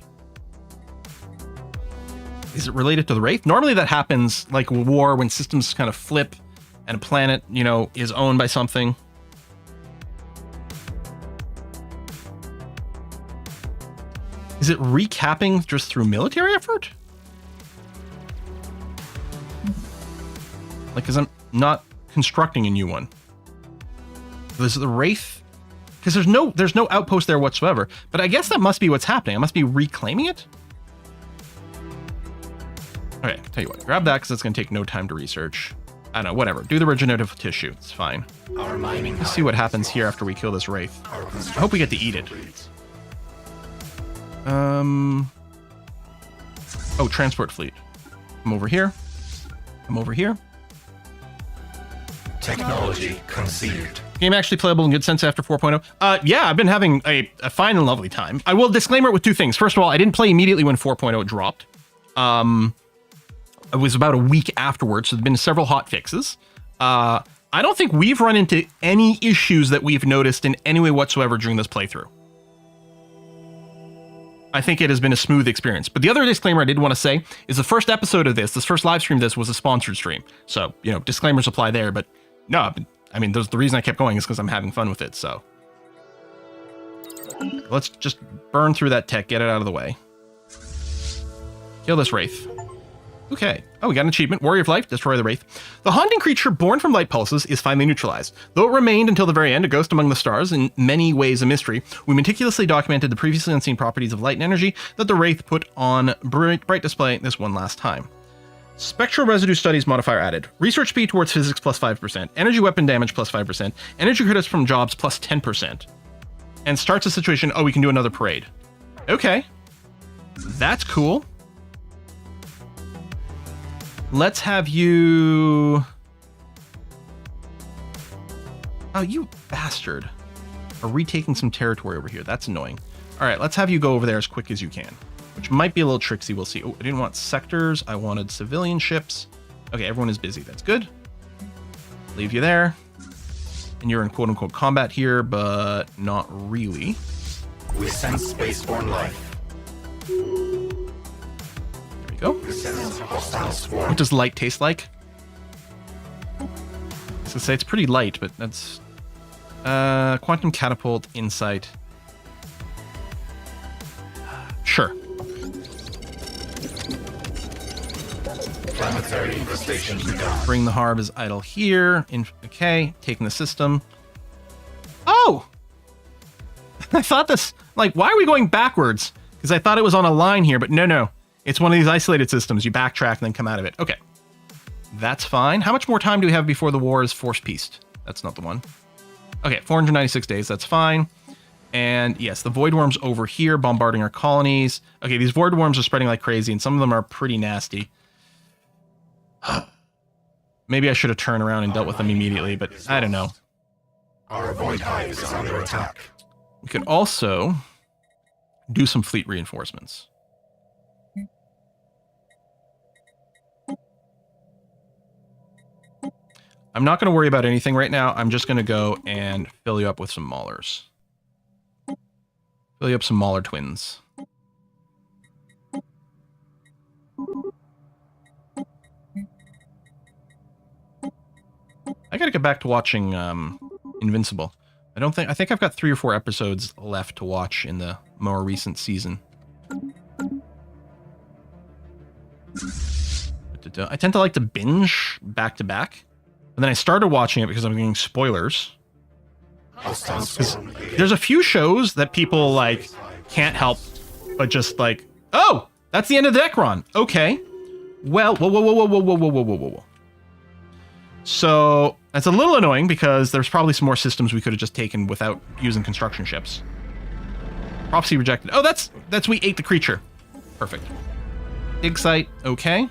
Is it related to the Wraith? Normally that happens like war when systems kind of flip and a planet, you know, is owned by something. Is it recapping just through military effort? Like, because I'm not constructing a new one. There's the Wraith, because there's no outpost there whatsoever. But I guess that must be what's happening. I must be reclaiming it. Okay, tell you what, grab that because it's going to take no time to research. I don't know, whatever. Do the regenerative tissue. It's fine. Let's see what happens here after we kill this Wraith. I hope we get to eat it. Oh, transport fleet. Come over here. Come over here. Technology conceived. Game actually playable in good sense after 4.0. Yeah, I've been having a fine and lovely time. I will disclaimer it with two things. First of all, I didn't play immediately when 4.0 dropped. It was about a week afterwards, so there's been several hot fixes. I don't think we've run into any issues that we've noticed in any way whatsoever during this playthrough. I think it has been a smooth experience. But the other disclaimer I did want to say is the first episode of this first live stream of this was a sponsored stream. So, you know, disclaimers apply there. But no, I mean, the reason I kept going is because I'm having fun with it. So let's just burn through that tech, get it out of the way. Kill this Wraith. Okay. Oh, we got an achievement. Warrior of Life, destroy the Wraith. The haunting creature born from light pulses is finally neutralized. Though it remained until the very end a ghost among the stars, in many ways a mystery, we meticulously documented the previously unseen properties of light and energy that the Wraith put on bright display this one last time. Spectral residue studies modifier added. Research speed towards physics plus 5%. Energy weapon damage plus 5%. Energy credits from jobs plus 10%. And starts a situation, oh, we can do another parade. Okay. That's cool. Let's have you... Oh, you bastard. Are retaking some territory over here. That's annoying. All right, let's have you go over there as quick as you can, which might be a little tricksy. We'll see. Oh, I didn't want sectors. I wanted civilian ships. Okay, everyone is busy. That's good. Leave you there. And you're in quote-unquote combat here, but not really. We sense spaceborne life. Go. What does light taste like? I was gonna say it's pretty light, but that's quantum catapult, insight. Sure. Planetary infestation begun. Bring the Harb as idle here. Okay, taking the system. Oh! I thought this, like, why are we going backwards? Because I thought it was on a line here, but no. It's one of these isolated systems. You backtrack and then come out of it. Okay. That's fine. How much more time do we have before the war is force pieced? That's not the one. Okay, 496 days. That's fine. And yes, the Voidworms over here bombarding our colonies. Okay, these Voidworms are spreading like crazy, and some of them are pretty nasty. Maybe I should have turned around and dealt with them immediately, but I don't know. Our void hive is under attack. We could also do some fleet reinforcements. I'm not going to worry about anything right now. I'm just going to go and fill you up with some maulers. Fill you up some mauler twins. I got to get back to watching Invincible. I think I've got 3 or 4 episodes left to watch in the more recent season. I tend to like to binge back to back. And then I started watching it because I'm getting spoilers. There's a few shows that people like can't help but just like, oh, that's the end of the Necron. Okay. Well, whoa. So that's a little annoying because there's probably some more systems we could have just taken without using construction ships. Prophecy rejected. Oh, that's we ate the creature. Perfect. Dig site. Okay.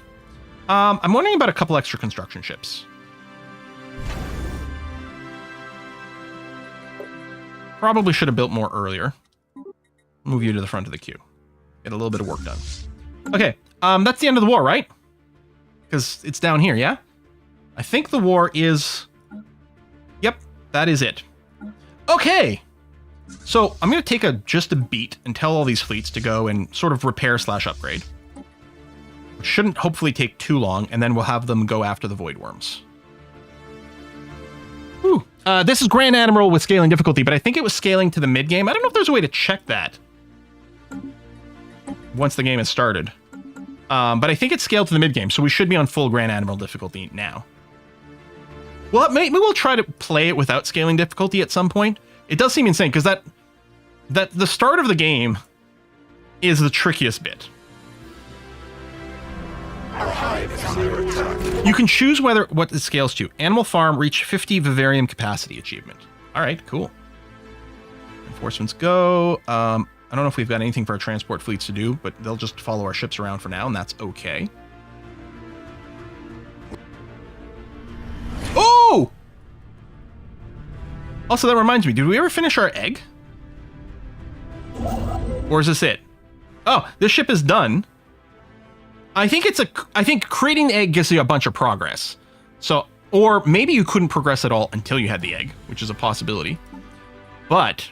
I'm wondering about a couple extra construction ships. Probably should have built more earlier. Move you to the front of the queue. Get a little bit of work done. Okay, that's the end of the war, right? Because it's down here, yeah? I think the war is... Yep, that is it. Okay! So, I'm going to take just a beat and tell all these fleets to go and sort of repair/upgrade. Which shouldn't hopefully take too long, and then we'll have them go after the Voidworms. Whew. This is Grand Admiral with scaling difficulty, but I think it was scaling to the mid-game. I don't know if there's a way to check that. once the game has started. But I think it's scaled to the mid-game, so we should be on full Grand Admiral difficulty now. Well, maybe we'll try to play it without scaling difficulty at some point. It does seem insane, because that the start of the game is the trickiest bit. Our hive is under attack. You can choose what it scales to. Animal Farm, reach 50 vivarium capacity achievement. All right, cool. Enforcements go. I don't know if we've got anything for our transport fleets to do, but they'll just follow our ships around for now, and that's okay. Oh! Also, that reminds me, did we ever finish our egg? Or is this it? Oh, this ship is done. I think creating the egg gives you a bunch of progress. So, or maybe you couldn't progress at all until you had the egg, which is a possibility. But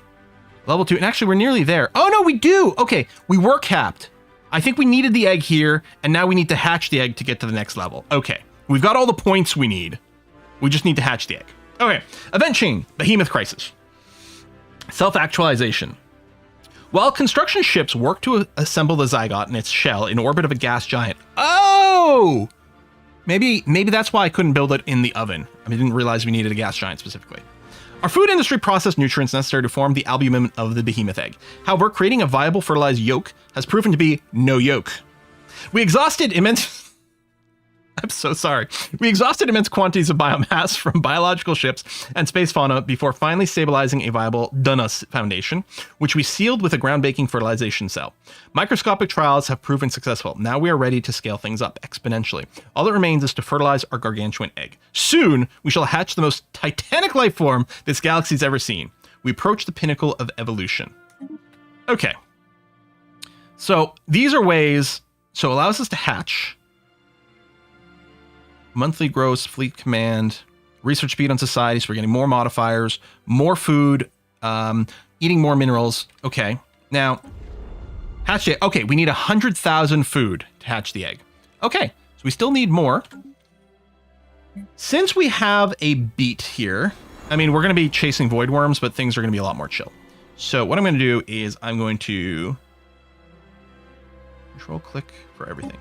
level 2, and actually we're nearly there. Oh no, we do. Okay, we were capped. I think we needed the egg here, and now we need to hatch the egg to get to the next level. Okay, we've got all the points we need. We just need to hatch the egg. Okay, event chain, behemoth crisis. Self-actualization. While construction ships work to assemble the zygote in its shell in orbit of a gas giant. Oh! Maybe that's why I couldn't build it in the oven. I didn't realize we needed a gas giant specifically. Our food industry processed nutrients necessary to form the albumin of the behemoth egg. However, creating a viable fertilized yolk has proven to be no yolk. We exhausted immense... I'm so sorry. We exhausted immense quantities of biomass from biological ships and space fauna before finally stabilizing a viable Dunus foundation, which we sealed with a ground-baking fertilization cell. Microscopic trials have proven successful. Now we are ready to scale things up exponentially. All that remains is to fertilize our gargantuan egg. Soon, we shall hatch the most titanic life form this galaxy's ever seen. We approach the pinnacle of evolution. Okay. So these are ways... So it allows us to hatch... Monthly gross, fleet command, research speed on society, so we're getting more modifiers, more food, eating more minerals. Okay, now, hatch the egg. Okay, we need 100,000 food to hatch the egg. Okay, so we still need more. Since we have a beat here, I mean, we're going to be chasing voidworms, but things are going to be a lot more chill. So what I'm going to do is I'm going to control-click for everything.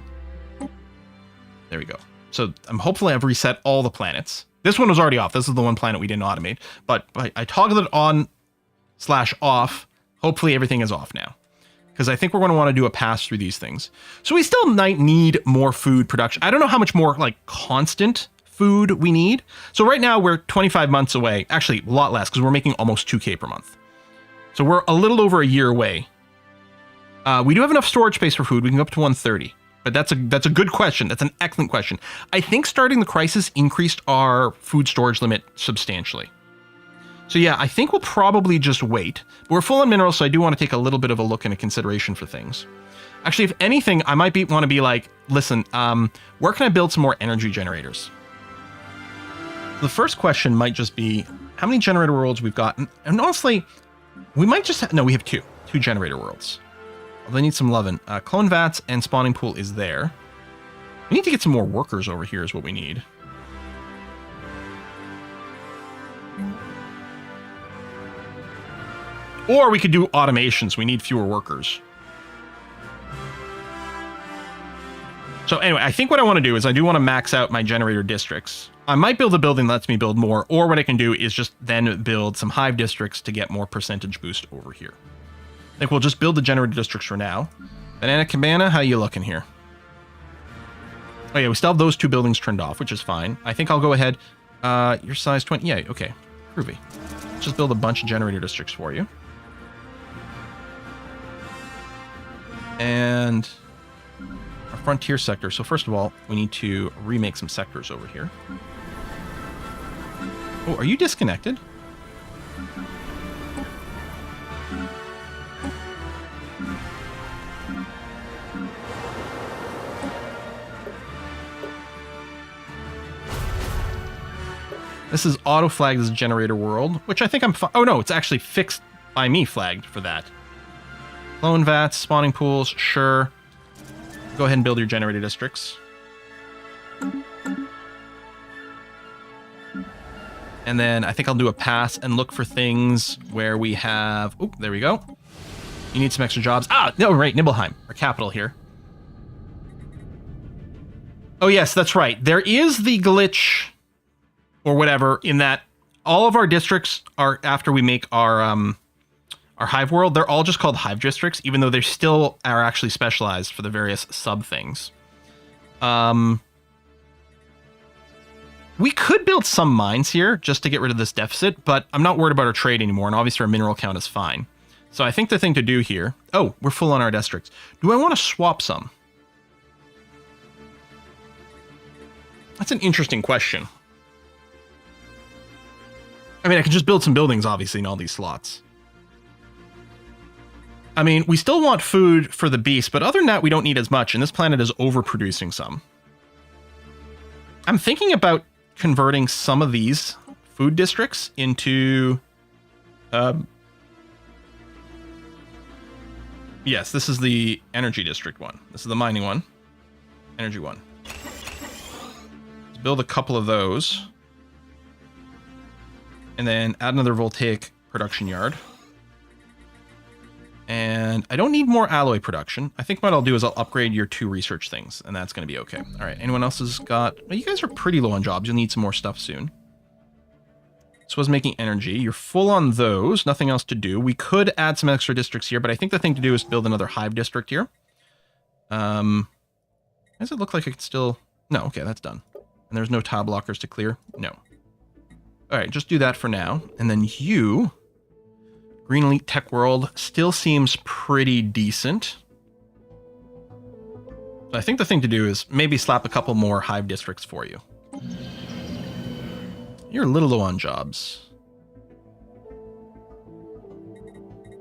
There we go. So I'm hopefully I've reset all the planets. This one was already off. This is the one planet we didn't automate. But I toggled it on/off. Hopefully everything is off now. Because I think we're going to want to do a pass through these things. So we still might need more food production. I don't know how much more like constant food we need. So right now we're 25 months away. Actually, a lot less because we're making almost 2K per month. So we're a little over a year away. We do have enough storage space for food. We can go up to 130. But that's a good question. That's an excellent question. I think starting the crisis increased our food storage limit substantially. So yeah, I think we'll probably just wait. But we're full on minerals, so I do want to take a little bit of a look and a consideration for things. Actually, if anything, I might want to be like, listen, where can I build some more energy generators? The first question might just be, how many generator worlds we've got? And honestly, we might just have, no, we have two generator worlds. They need some loving. Clone vats and spawning pool is there. We need to get some more workers over here is what we need. Or we could do automations. We need fewer workers. So anyway, I think what I want to do is I do want to max out my generator districts. I might build a building that lets me build more, or what I can do is just then build some hive districts to get more percentage boost over here. I think we'll just build the generator districts for now. Banana Cabana, how you looking here? Oh yeah, we still have those two buildings turned off, which is fine. I think I'll go ahead. Your size 20. Yeah, okay. Groovy. Let's just build a bunch of generator districts for you. And our frontier sector. So first of all, we need to remake some sectors over here. Oh, are you disconnected? This is auto-flagged as generator world, which I think I'm fine. Oh no, it's actually fixed by me flagged for that. Clone vats, spawning pools, sure. Go ahead and build your generator districts. And then I think I'll do a pass and look for things where we have... Oh, there we go. You need some extra jobs. Ah, no, right, Nibelheim, our capital here. Oh, yes, that's right. There is the glitch, or whatever, in that all of our districts are, after we make our hive world, they're all just called hive districts, even though they still are actually specialized for the various sub things. We could build some mines here just to get rid of this deficit, but I'm not worried about our trade anymore, and obviously our mineral count is fine. So I think the thing to do here... Oh, we're full on our districts. Do I want to swap some? That's an interesting question. I mean, I could just build some buildings, obviously, in all these slots. I mean, we still want food for the beast, but other than that, we don't need as much, and this planet is overproducing some. I'm thinking about converting some of these food districts into... yes, this is the energy district one. This is the mining one. Energy one. Let's build a couple of those. And then add another voltaic production yard. And I don't need more alloy production. I think what I'll do is I'll upgrade your 2 research things, and that's going to be okay. All right, anyone else has got... Well, you guys are pretty low on jobs. You'll need some more stuff soon. This was making energy. You're full on those. Nothing else to do. We could add some extra districts here, but I think the thing to do is build another hive district here. Does it look like I could still... No, okay, that's done. And there's no tile blockers to clear? No. All right, just do that for now. And then you... Green Elite Tech World still seems pretty decent. So I think the thing to do is maybe slap a couple more hive districts for you. You're a little low on jobs.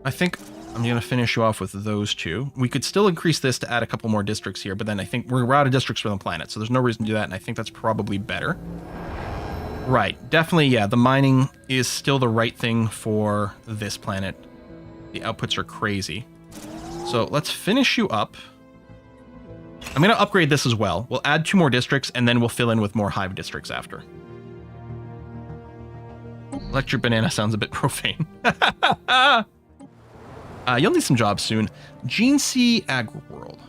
I think I'm going to finish you off with those 2. We could still increase this to add a couple more districts here, but then I think we're out of districts for the planet, so there's no reason to do that, and I think that's probably better. Right, definitely, yeah, the mining is still the right thing for this planet. The outputs are crazy. So let's finish you up. I'm going to upgrade this as well. We'll add 2 more districts, and then we'll fill in with more hive districts after. Electric banana sounds a bit profane. You'll need some jobs soon. Gene C Agri World.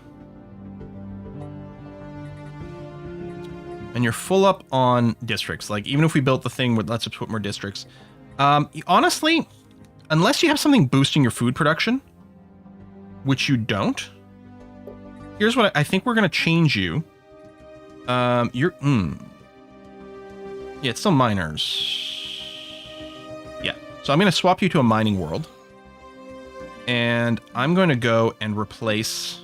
And you're full up on districts. Like, even if we built the thing with let's just put more districts. Honestly, unless you have something boosting your food production, which you don't, here's what I think we're going to change you. Yeah, it's still miners. Yeah, so I'm going to swap you to a mining world. And I'm going to go and replace...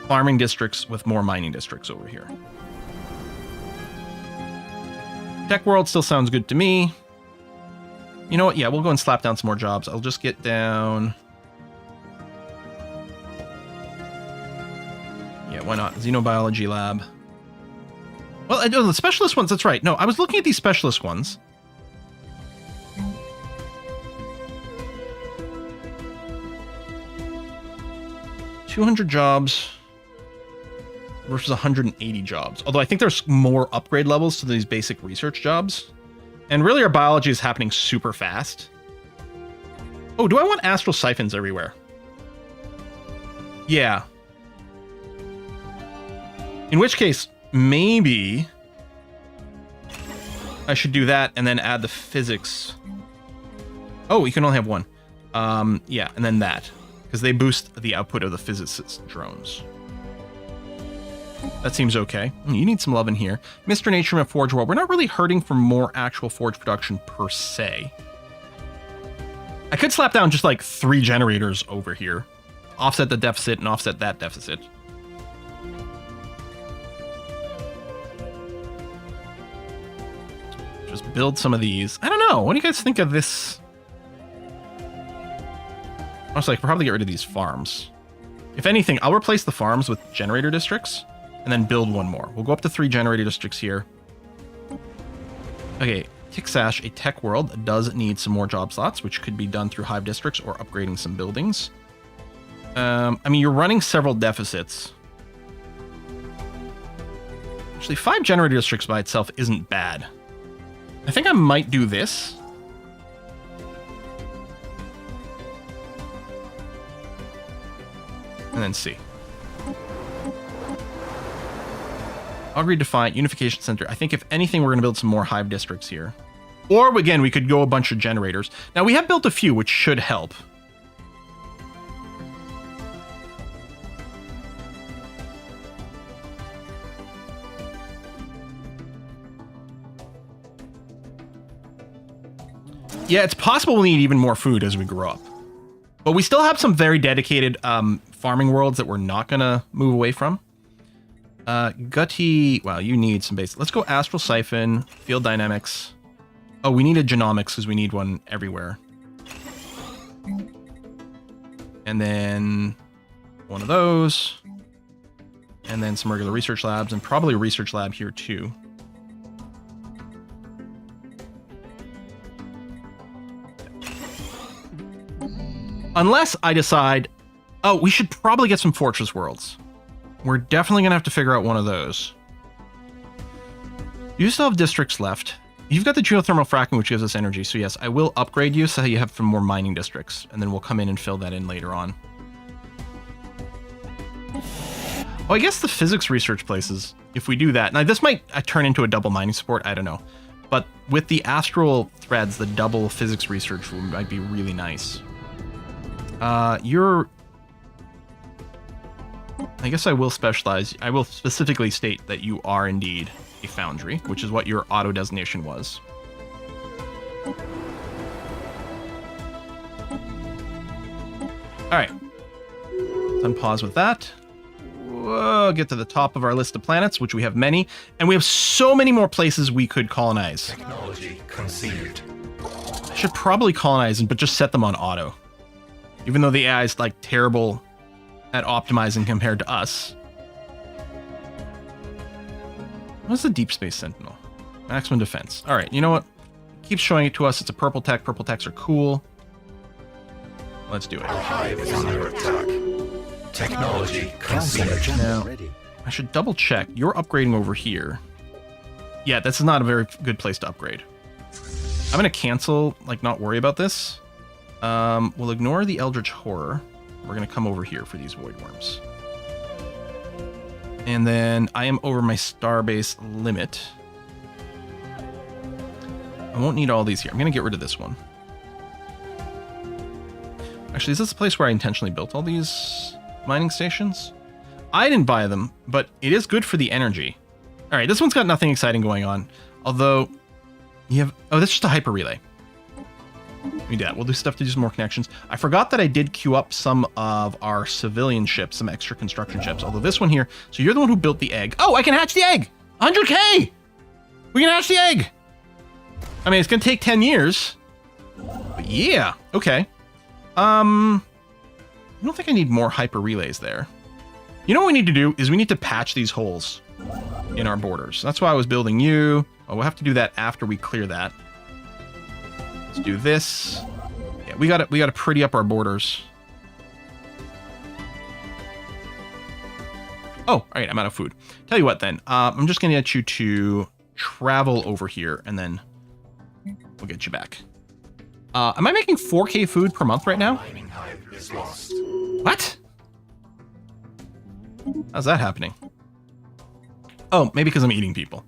farming districts with more mining districts over here. Tech World still sounds good to me. You know what? Yeah, we'll go and slap down some more jobs. I'll just get down... Yeah, why not? Xenobiology lab. Well, the specialist ones, that's right. No, I was looking at these specialist ones. $200 jobs... versus 180 jobs. Although I think there's more upgrade levels to these basic research jobs. And really our biology is happening super fast. Oh, do I want astral siphons everywhere? Yeah. In which case, maybe I should do that and then add the physics. Oh, you can only have one. Yeah, and then that. Because they boost the output of the physicist drones. That seems okay. You need some love in here. Mr. Nature and Forge World. We're not really hurting for more actual forge production per se. I could slap down just like 3 generators over here. Offset the deficit and offset that deficit. Just build some of these. I don't know. What do you guys think of this? Honestly, I could probably get rid of these farms. If anything, I'll replace the farms with generator districts. And then build one more. We'll go up to 3 generator districts here. Okay, Kixash, a tech world, does need some more job slots, which could be done through hive districts or upgrading some buildings. I mean, you're running several deficits. Actually, 5 generator districts by itself isn't bad. I think I might do this. and then C. Augury Defiant, Unification Center. I think if anything, we're going to build some more hive districts here. Or again, we could go a bunch of generators. Now we have built a few, which should help. Yeah, it's possible we'll need even more food as we grow up. But we still have some very dedicated farming worlds that we're not going to move away from. Gutty, wow, you need some base. Let's go Astral Siphon, Field Dynamics. Oh, we need a Genomics because we need one everywhere. And then one of those. And then some regular research labs and probably a research lab here too. Unless I decide, oh, we should probably get some Fortress Worlds. We're definitely going to have to figure out one of those. You still have districts left. You've got the geothermal fracking, which gives us energy. So yes, I will upgrade you so you have some more mining districts. And then we'll come in and fill that in later on. Oh, I guess the physics research places, if we do that. Now, this might turn into a double mining support. I don't know. But with the astral threads, the double physics research might be really nice. I guess I will specialize. I will specifically state that you are indeed a foundry, which is what your auto designation was. All right. Let's unpause with that. We'll get to the top of our list of planets, which we have many, and we have so many more places we could colonize. Technology conceived. I should probably colonize them, but just set them on auto. Even though the AI is like terrible at optimizing compared to us. What's the Deep Space Sentinel? Maximum defense. All right, you know what? Keep showing it to us. It's a purple tech. Purple techs are cool. Let's do it. Our hive is under attack. Technology conceived. Now, I should double check. You're upgrading over here. Yeah, this is not a very good place to upgrade. I'm going to cancel, like, not worry about this. We'll ignore the Eldritch Horror. We're going to come over here for these Voidworms. And then I am over my starbase limit. I won't need all these here. I'm going to get rid of this one. Actually, is this a place where I intentionally built all these mining stations? I didn't buy them, but it is good for the energy. All right, this one's got nothing exciting going on. Although, you have... Oh, that's just a hyper relay. We do that. We'll do stuff to do some more connections. I forgot that I did queue up some of our civilian ships, some extra construction ships. Although this one here... So you're the one who built the egg. Oh, I can hatch the egg! 100K! We can hatch the egg! I mean, it's going to take 10 years. But yeah, okay. I don't think I need more hyper relays there. You know what we need to do is we need to patch these holes in our borders. That's why I was building you. Oh, we'll have to do that after we clear that. Let's do this. Yeah, we got to pretty up our borders. Oh, all right, I'm out of food. Tell you what then, I'm just gonna get you to travel over here and then we'll get you back. Am I making 4K food per month right now? Mining hive is lost. What? How's that happening? Oh, maybe because I'm eating people.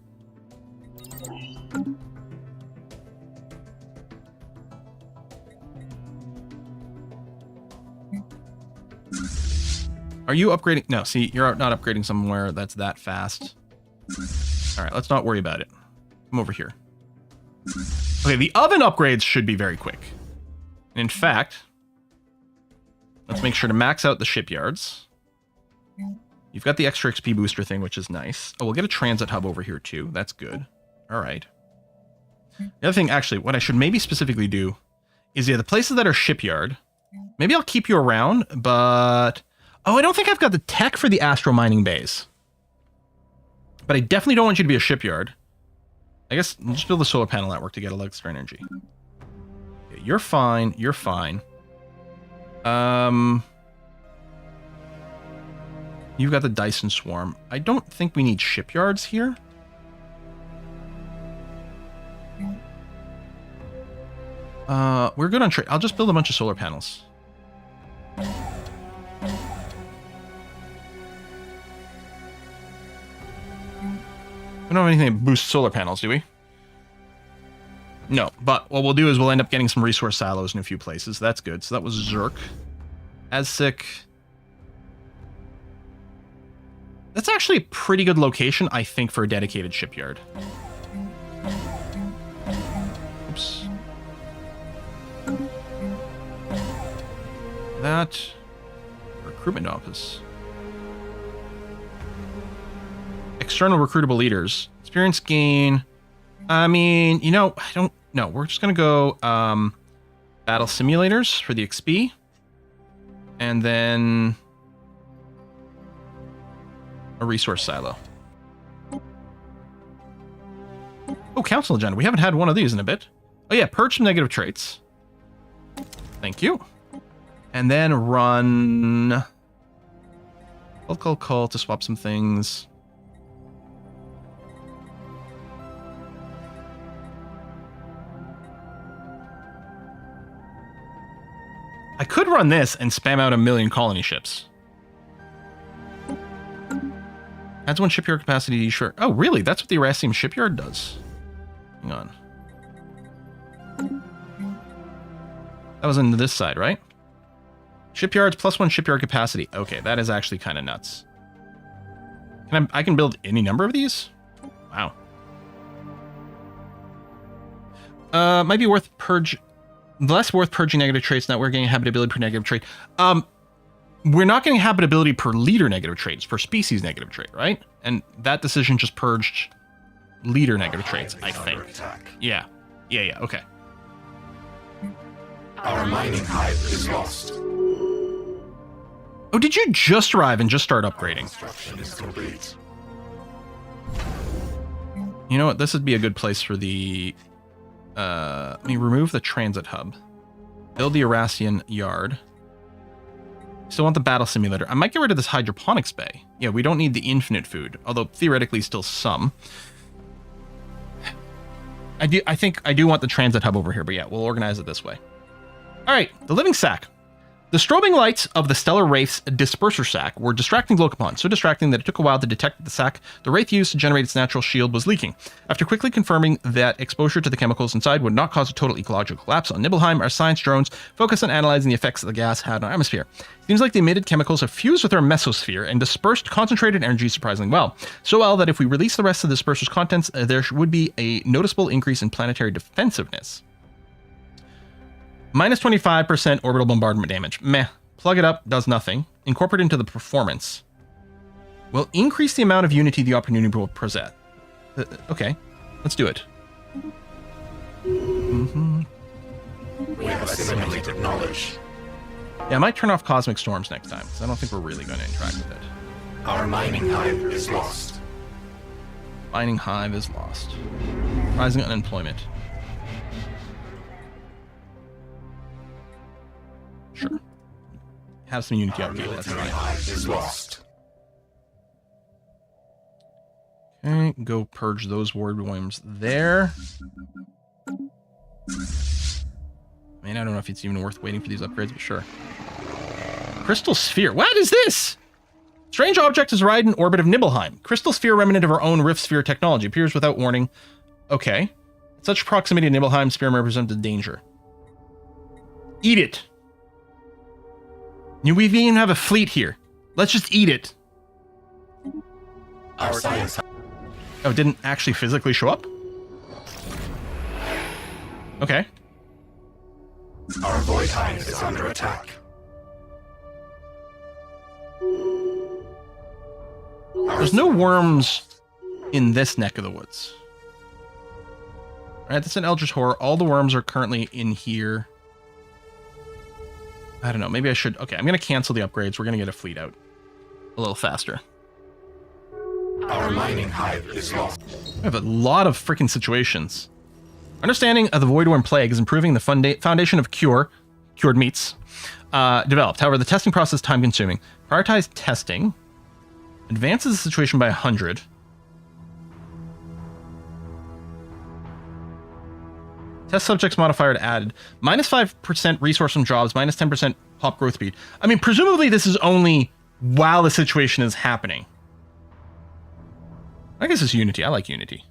Are you upgrading? No, see, you're not upgrading somewhere that's that fast. All right, let's not worry about it. Come over here. Okay, the oven upgrades should be very quick. In fact, let's make sure to max out the shipyards. You've got the extra XP booster thing, which is nice. Oh, we'll get a transit hub over here too. That's good. All right. The other thing, actually, what I should maybe specifically do is, yeah, the places that are shipyard, maybe I'll keep you around, but... Oh, I don't think I've got the tech for the astro mining bays. But I definitely don't want you to be a shipyard. I guess we'll just build a solar panel network to get a little extra energy. Okay, you're fine. You're fine. You've got the Dyson Swarm. I don't think we need shipyards here. We're good on trade. I'll just build a bunch of solar panels. don't have anything that boosts solar panels, do we? No, but what we'll do is we'll end up getting some resource silos in a few places. That's good. So that was Zerk. Azsic. That's actually a pretty good location, I think, for a dedicated shipyard. Oops. That. Recruitment office. External recruitable leaders. Experience gain. I mean, you know, I don't know. We're just going to go battle simulators for the XP. And then a resource silo. Oh, council agenda. We haven't had one of these in a bit. Oh yeah, purge some negative traits. Thank you. And then run cult to swap some things. I could run this and spam out 1,000,000 colony ships. Adds 1 shipyard capacity, sure. Oh, really? That's what the Erasium shipyard does? Hang on. That was into this side, right? Shipyards plus 1 shipyard capacity. Okay, that is actually kind of nuts. I can build any number of these? Wow. Might be worth less worth purging negative traits, not we're getting habitability per negative trait. We're not getting habitability per leader negative traits, per species negative trait, right? And that decision just purged leader negative traits, I think. Yeah, okay. Our mining hive is lost. Oh, did you just arrive and just start upgrading? Construction is complete. You know what? This would be a good place for the... let me remove the transit hub. Build the Erasian yard. Still want the battle simulator. I might get rid of this hydroponics bay. Yeah, we don't need the infinite food, although theoretically still some. I think I do want the transit hub over here, but yeah, we'll organize it this way. All right, the living sack. The strobing lights of the Stellar Wraith's disperser sack were distracting to look upon, so distracting that it took a while to detect that the sack the Wraith used to generate its natural shield was leaking. After quickly confirming that exposure to the chemicals inside would not cause a total ecological collapse on Nibelheim, our science drones focused on analyzing the effects that the gas had on our atmosphere. Seems like the emitted chemicals have fused with our mesosphere and dispersed concentrated energy surprisingly well. So well that if we release the rest of the disperser's contents, there would be a noticeable increase in planetary defensiveness. Minus 25% orbital bombardment damage. Meh. Plug it up, does nothing. Incorporate into the performance. Will increase the amount of unity the opportunity will present. Okay, let's do it. We have assimilated knowledge. Yeah, I might turn off cosmic storms next time, because I don't think we're really going to interact with it. Our mining hive is lost. Mining hive is lost. Rising unemployment. Sure. Have some unity upgrade, that's Our fine. hive is lost. Okay, go purge those Voidworms there. I mean, I don't know if it's even worth waiting for these upgrades, but sure. Crystal Sphere. What is this? Strange object is right in orbit of Nibelheim. Crystal Sphere, remnant of our own Rift Sphere technology, appears without warning. Okay. Such proximity to Nibelheim sphere represents a danger. Eat it. We even have a fleet here. Let's just eat it. Our science. Oh, it didn't actually physically show up? Okay. Our void hive is under attack. There's no worms in this neck of the woods. Alright, that's an Eldritch Horror. All the worms are currently in here. I don't know. Maybe I should... Okay, I'm going to cancel the upgrades. We're going to get a fleet out a little faster. Our mining hive is lost. We have a lot of freaking situations. Understanding of the Voidworm plague is improving the foundation of cured meats developed. However, the testing process is time-consuming. Prioritize testing. Advances the situation by 100. Test subjects modifier added. Minus 5% resource from jobs, minus 10% pop growth speed. I mean, presumably this is only while the situation is happening. I guess it's Unity. I like Unity.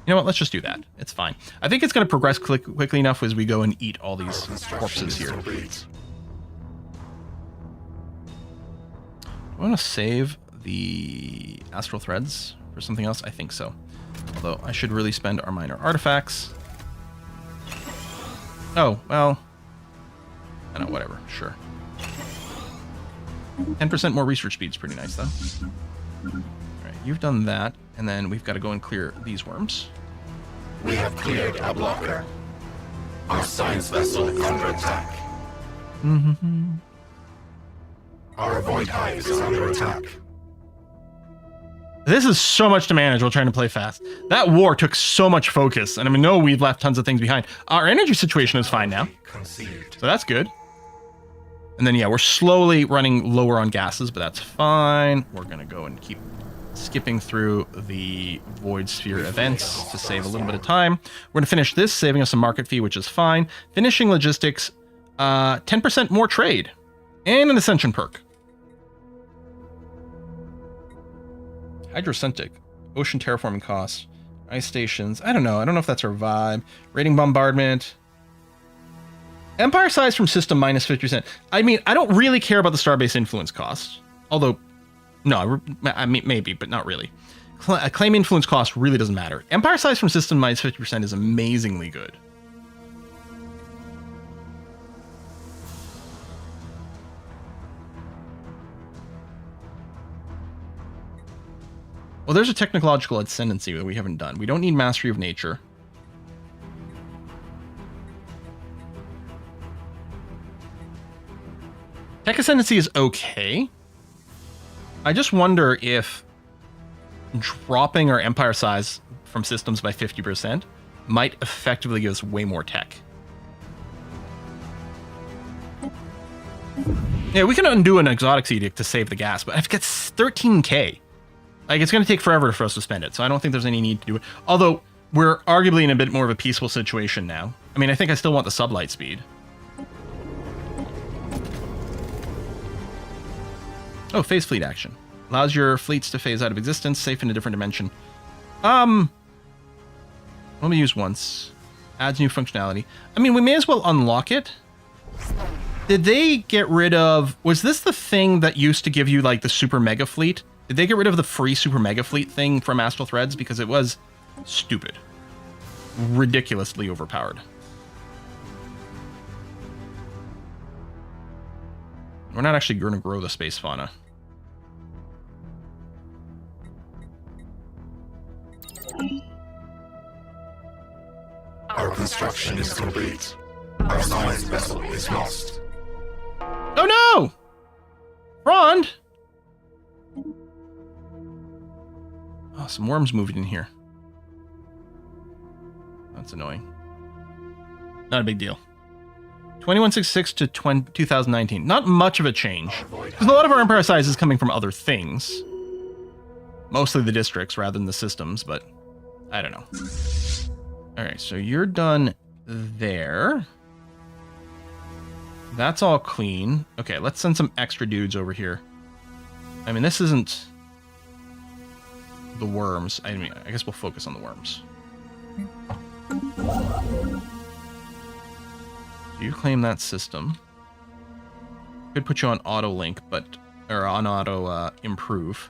You know what? Let's just do that. It's fine. I think it's going to progress quickly enough as we go and eat all these corpses here. I want to save the astral threads for something else. I think so. Although I should really spend our minor artifacts. Oh, well. I know, whatever. Sure. 10% more research speed is pretty nice, though. Alright, you've done that. And then we've got to go and clear these worms. We have cleared a blocker. Our science vessel is under attack. Mm-hmm. Our void hive is under attack. This is so much to manage while trying to play fast. That war took so much focus, and I know we've left tons of things behind. Our energy situation is fine now, so that's good. And then, yeah, we're slowly running lower on gases, but that's fine. We're going to go and keep skipping through the Void Sphere events to save a little bit of time. We're going to finish this, saving us some market fee, which is fine. Finishing logistics, 10% more trade, and an Ascension perk. Hydrocentric, ocean terraforming costs, ice stations. I don't know if that's our vibe. Rating bombardment. Empire size from system minus 50%. I mean, I don't really care about the starbase influence cost. Although, no, I mean, maybe, but not really. Claim influence cost really doesn't matter. Empire size from system minus 50% is amazingly good. Well, there's a technological ascendancy that we haven't done. We don't need mastery of nature. Tech ascendancy is okay. I just wonder if dropping our empire size from systems by 50% might effectively give us way more tech. Yeah, we can undo an exotics edict to save the gas, but I've got 13k. Like, it's going to take forever for us to spend it, so I don't think there's any need to do it. Although, we're arguably in a bit more of a peaceful situation now. I mean, I think I still want the sublight speed. Oh, phase fleet action. Allows your fleets to phase out of existence, safe in a different dimension. Let me use once. Adds new functionality. I mean, we may as well unlock it. Did they get rid of... Was this the thing that used to give you, like, the super mega fleet? Did they get rid of the free super mega fleet thing from Astral Threads? Because it was stupid. Ridiculously overpowered. We're not actually going to grow the space fauna. Our construction is complete. Our science vessel is lost. Oh no! Frond! Oh, some worms moved in here. That's annoying. Not a big deal. 2166 to 2019. Not much of a change. Because a lot of our empire size is coming from other things. Mostly the districts rather than the systems, but I don't know. Alright, so you're done there. That's all clean. Okay, let's send some extra dudes over here. I mean, this isn't the worms. I mean, I guess we'll focus on the worms. You claim that system. Could put you on auto link, or on auto improve.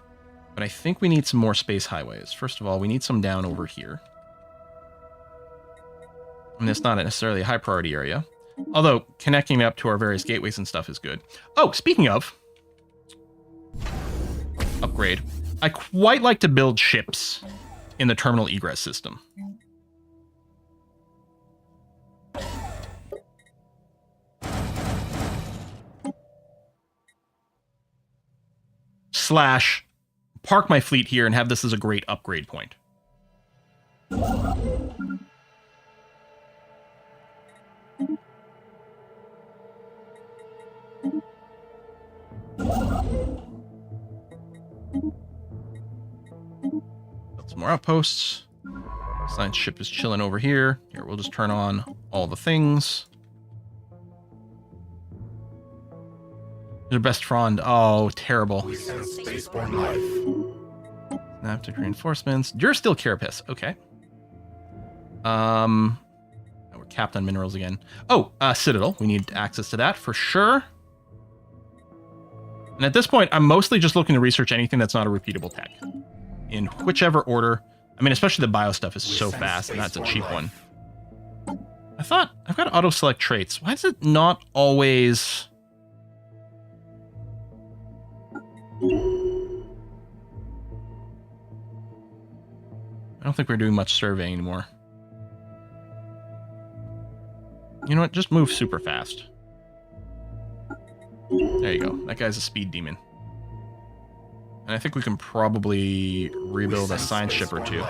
But I think we need some more space highways. First of all, we need some down over here. And it's not necessarily a high priority area. Although, connecting up to our various gateways and stuff is good. Oh, speaking of... upgrade. I quite like to build ships in the terminal egress system. Slash, park my fleet here and have this as a great upgrade point. Build some more outposts. Science ship is chilling over here. Here, we'll just turn on all the things. Your best Frond. Oh, terrible. We sense spaceborne life. Synaptic reinforcements. You're still carapace. Okay. We're capped on minerals again. Oh, Citadel. We need access to that for sure. And at this point, I'm mostly just looking to research anything that's not a repeatable tech. In whichever order. I mean, especially the bio stuff is so fast, and that's a cheap one. I thought, I've got auto-select traits. Why is it not always... I don't think we're doing much surveying anymore. You know what? Just move super fast. There you go. That guy's a speed demon. And I think we can probably rebuild a science ship or two.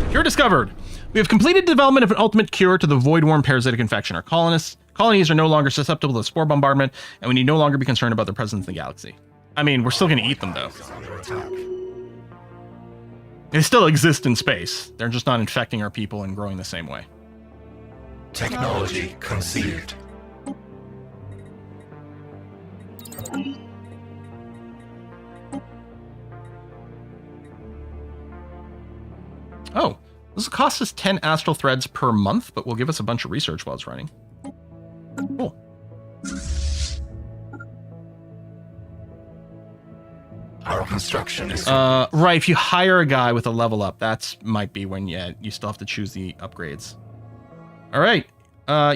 Cure discovered! We have completed development of an ultimate cure to the Voidworm parasitic infection. Our colonies are no longer susceptible to spore bombardment, and we need no longer be concerned about their presence in the galaxy. I mean, we're still going to eat them, though. They still exist in space. They're just not infecting our people and growing the same way. Technology conceived. Oh, this will cost us 10 astral threads per month, but will give us a bunch of research while it's running. Cool. Our construction is... right, if you hire a guy with a level up, that's might be when you still have to choose the upgrades. All right.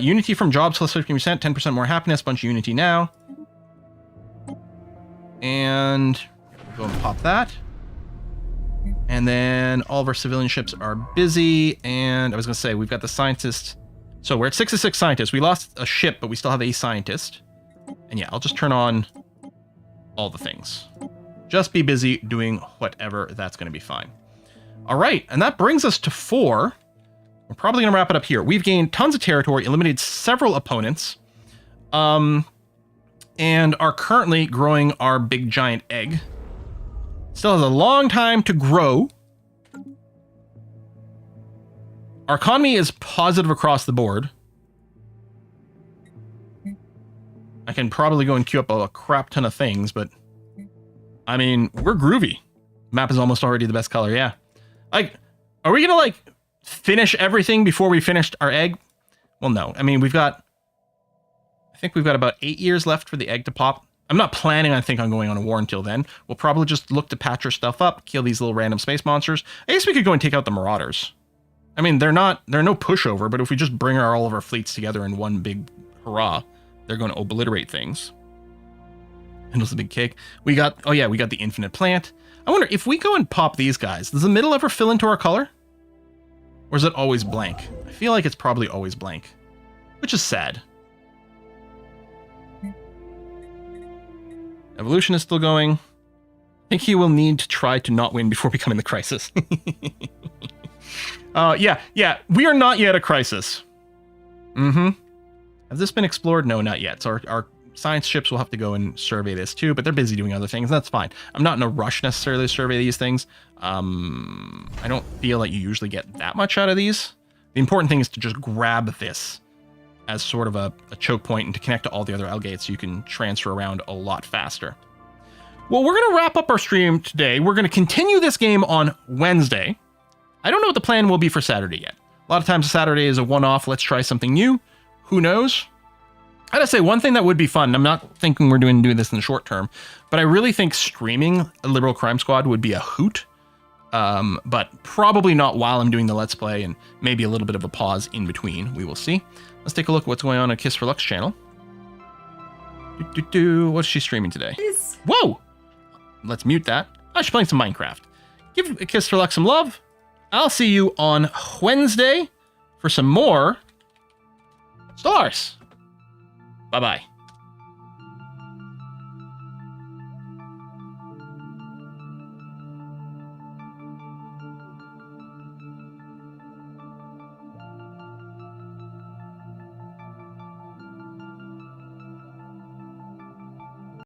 Unity from jobs plus 15%, 10% more happiness, bunch of Unity now. And we'll go and pop that. And then all of our civilian ships are busy. And I was going to say, we've got the scientist. So we're at 66 scientists. We lost a ship, but we still have a scientist. And yeah, I'll just turn on all the things. Just be busy doing whatever. That's going to be fine. All right. And that brings us to 4. We're probably going to wrap it up here. We've gained tons of territory, eliminated several opponents, and are currently growing our big giant egg. Still has a long time to grow. Our economy is positive across the board. I can probably go and queue up a crap ton of things, but I mean, we're groovy. Map is almost already the best color, yeah. Like, are we gonna finish everything before we finished our egg? Well, no. I mean, I think we've got about 8 years left for the egg to pop. I'm not planning, on going on a war until then. We'll probably just look to patch our stuff up, kill these little random space monsters. I guess we could go and take out the Marauders. I mean, they're no pushover, but if we just bring all of our fleets together in one big hurrah, they're going to obliterate things. Handles a big cake. We got the infinite plant. I wonder, if we go and pop these guys, does the middle ever fill into our color? Or is it always blank? I feel like it's probably always blank, which is sad. Evolution is still going. I think he will need to try to not win before becoming the crisis. Yeah. We are not yet a crisis. Has this been explored? No, not yet. So our science ships will have to go and survey this too, but they're busy doing other things. That's fine. I'm not in a rush necessarily to survey these things. I don't feel like you usually get that much out of these. The important thing is to just grab this as sort of a choke point and to connect to all the other Algates so you can transfer around a lot faster. Well, we're going to wrap up our stream today. We're going to continue this game on Wednesday. I don't know what the plan will be for Saturday yet. A lot of times Saturday is a one-off, let's try something new. Who knows? I gotta say, one thing that would be fun, I'm not thinking we're doing this in the short term, but I really think streaming a Liberal Crime Squad would be a hoot. But probably not while I'm doing the Let's Play, and maybe a little bit of a pause in between. We will see. Let's take a look at what's going on Kiss for Lux channel. What's she streaming today? Whoa! Let's mute that. Oh, she's playing some Minecraft. Give Kiss for Lux some love. I'll see you on Wednesday for some more Stellaris. Bye-bye.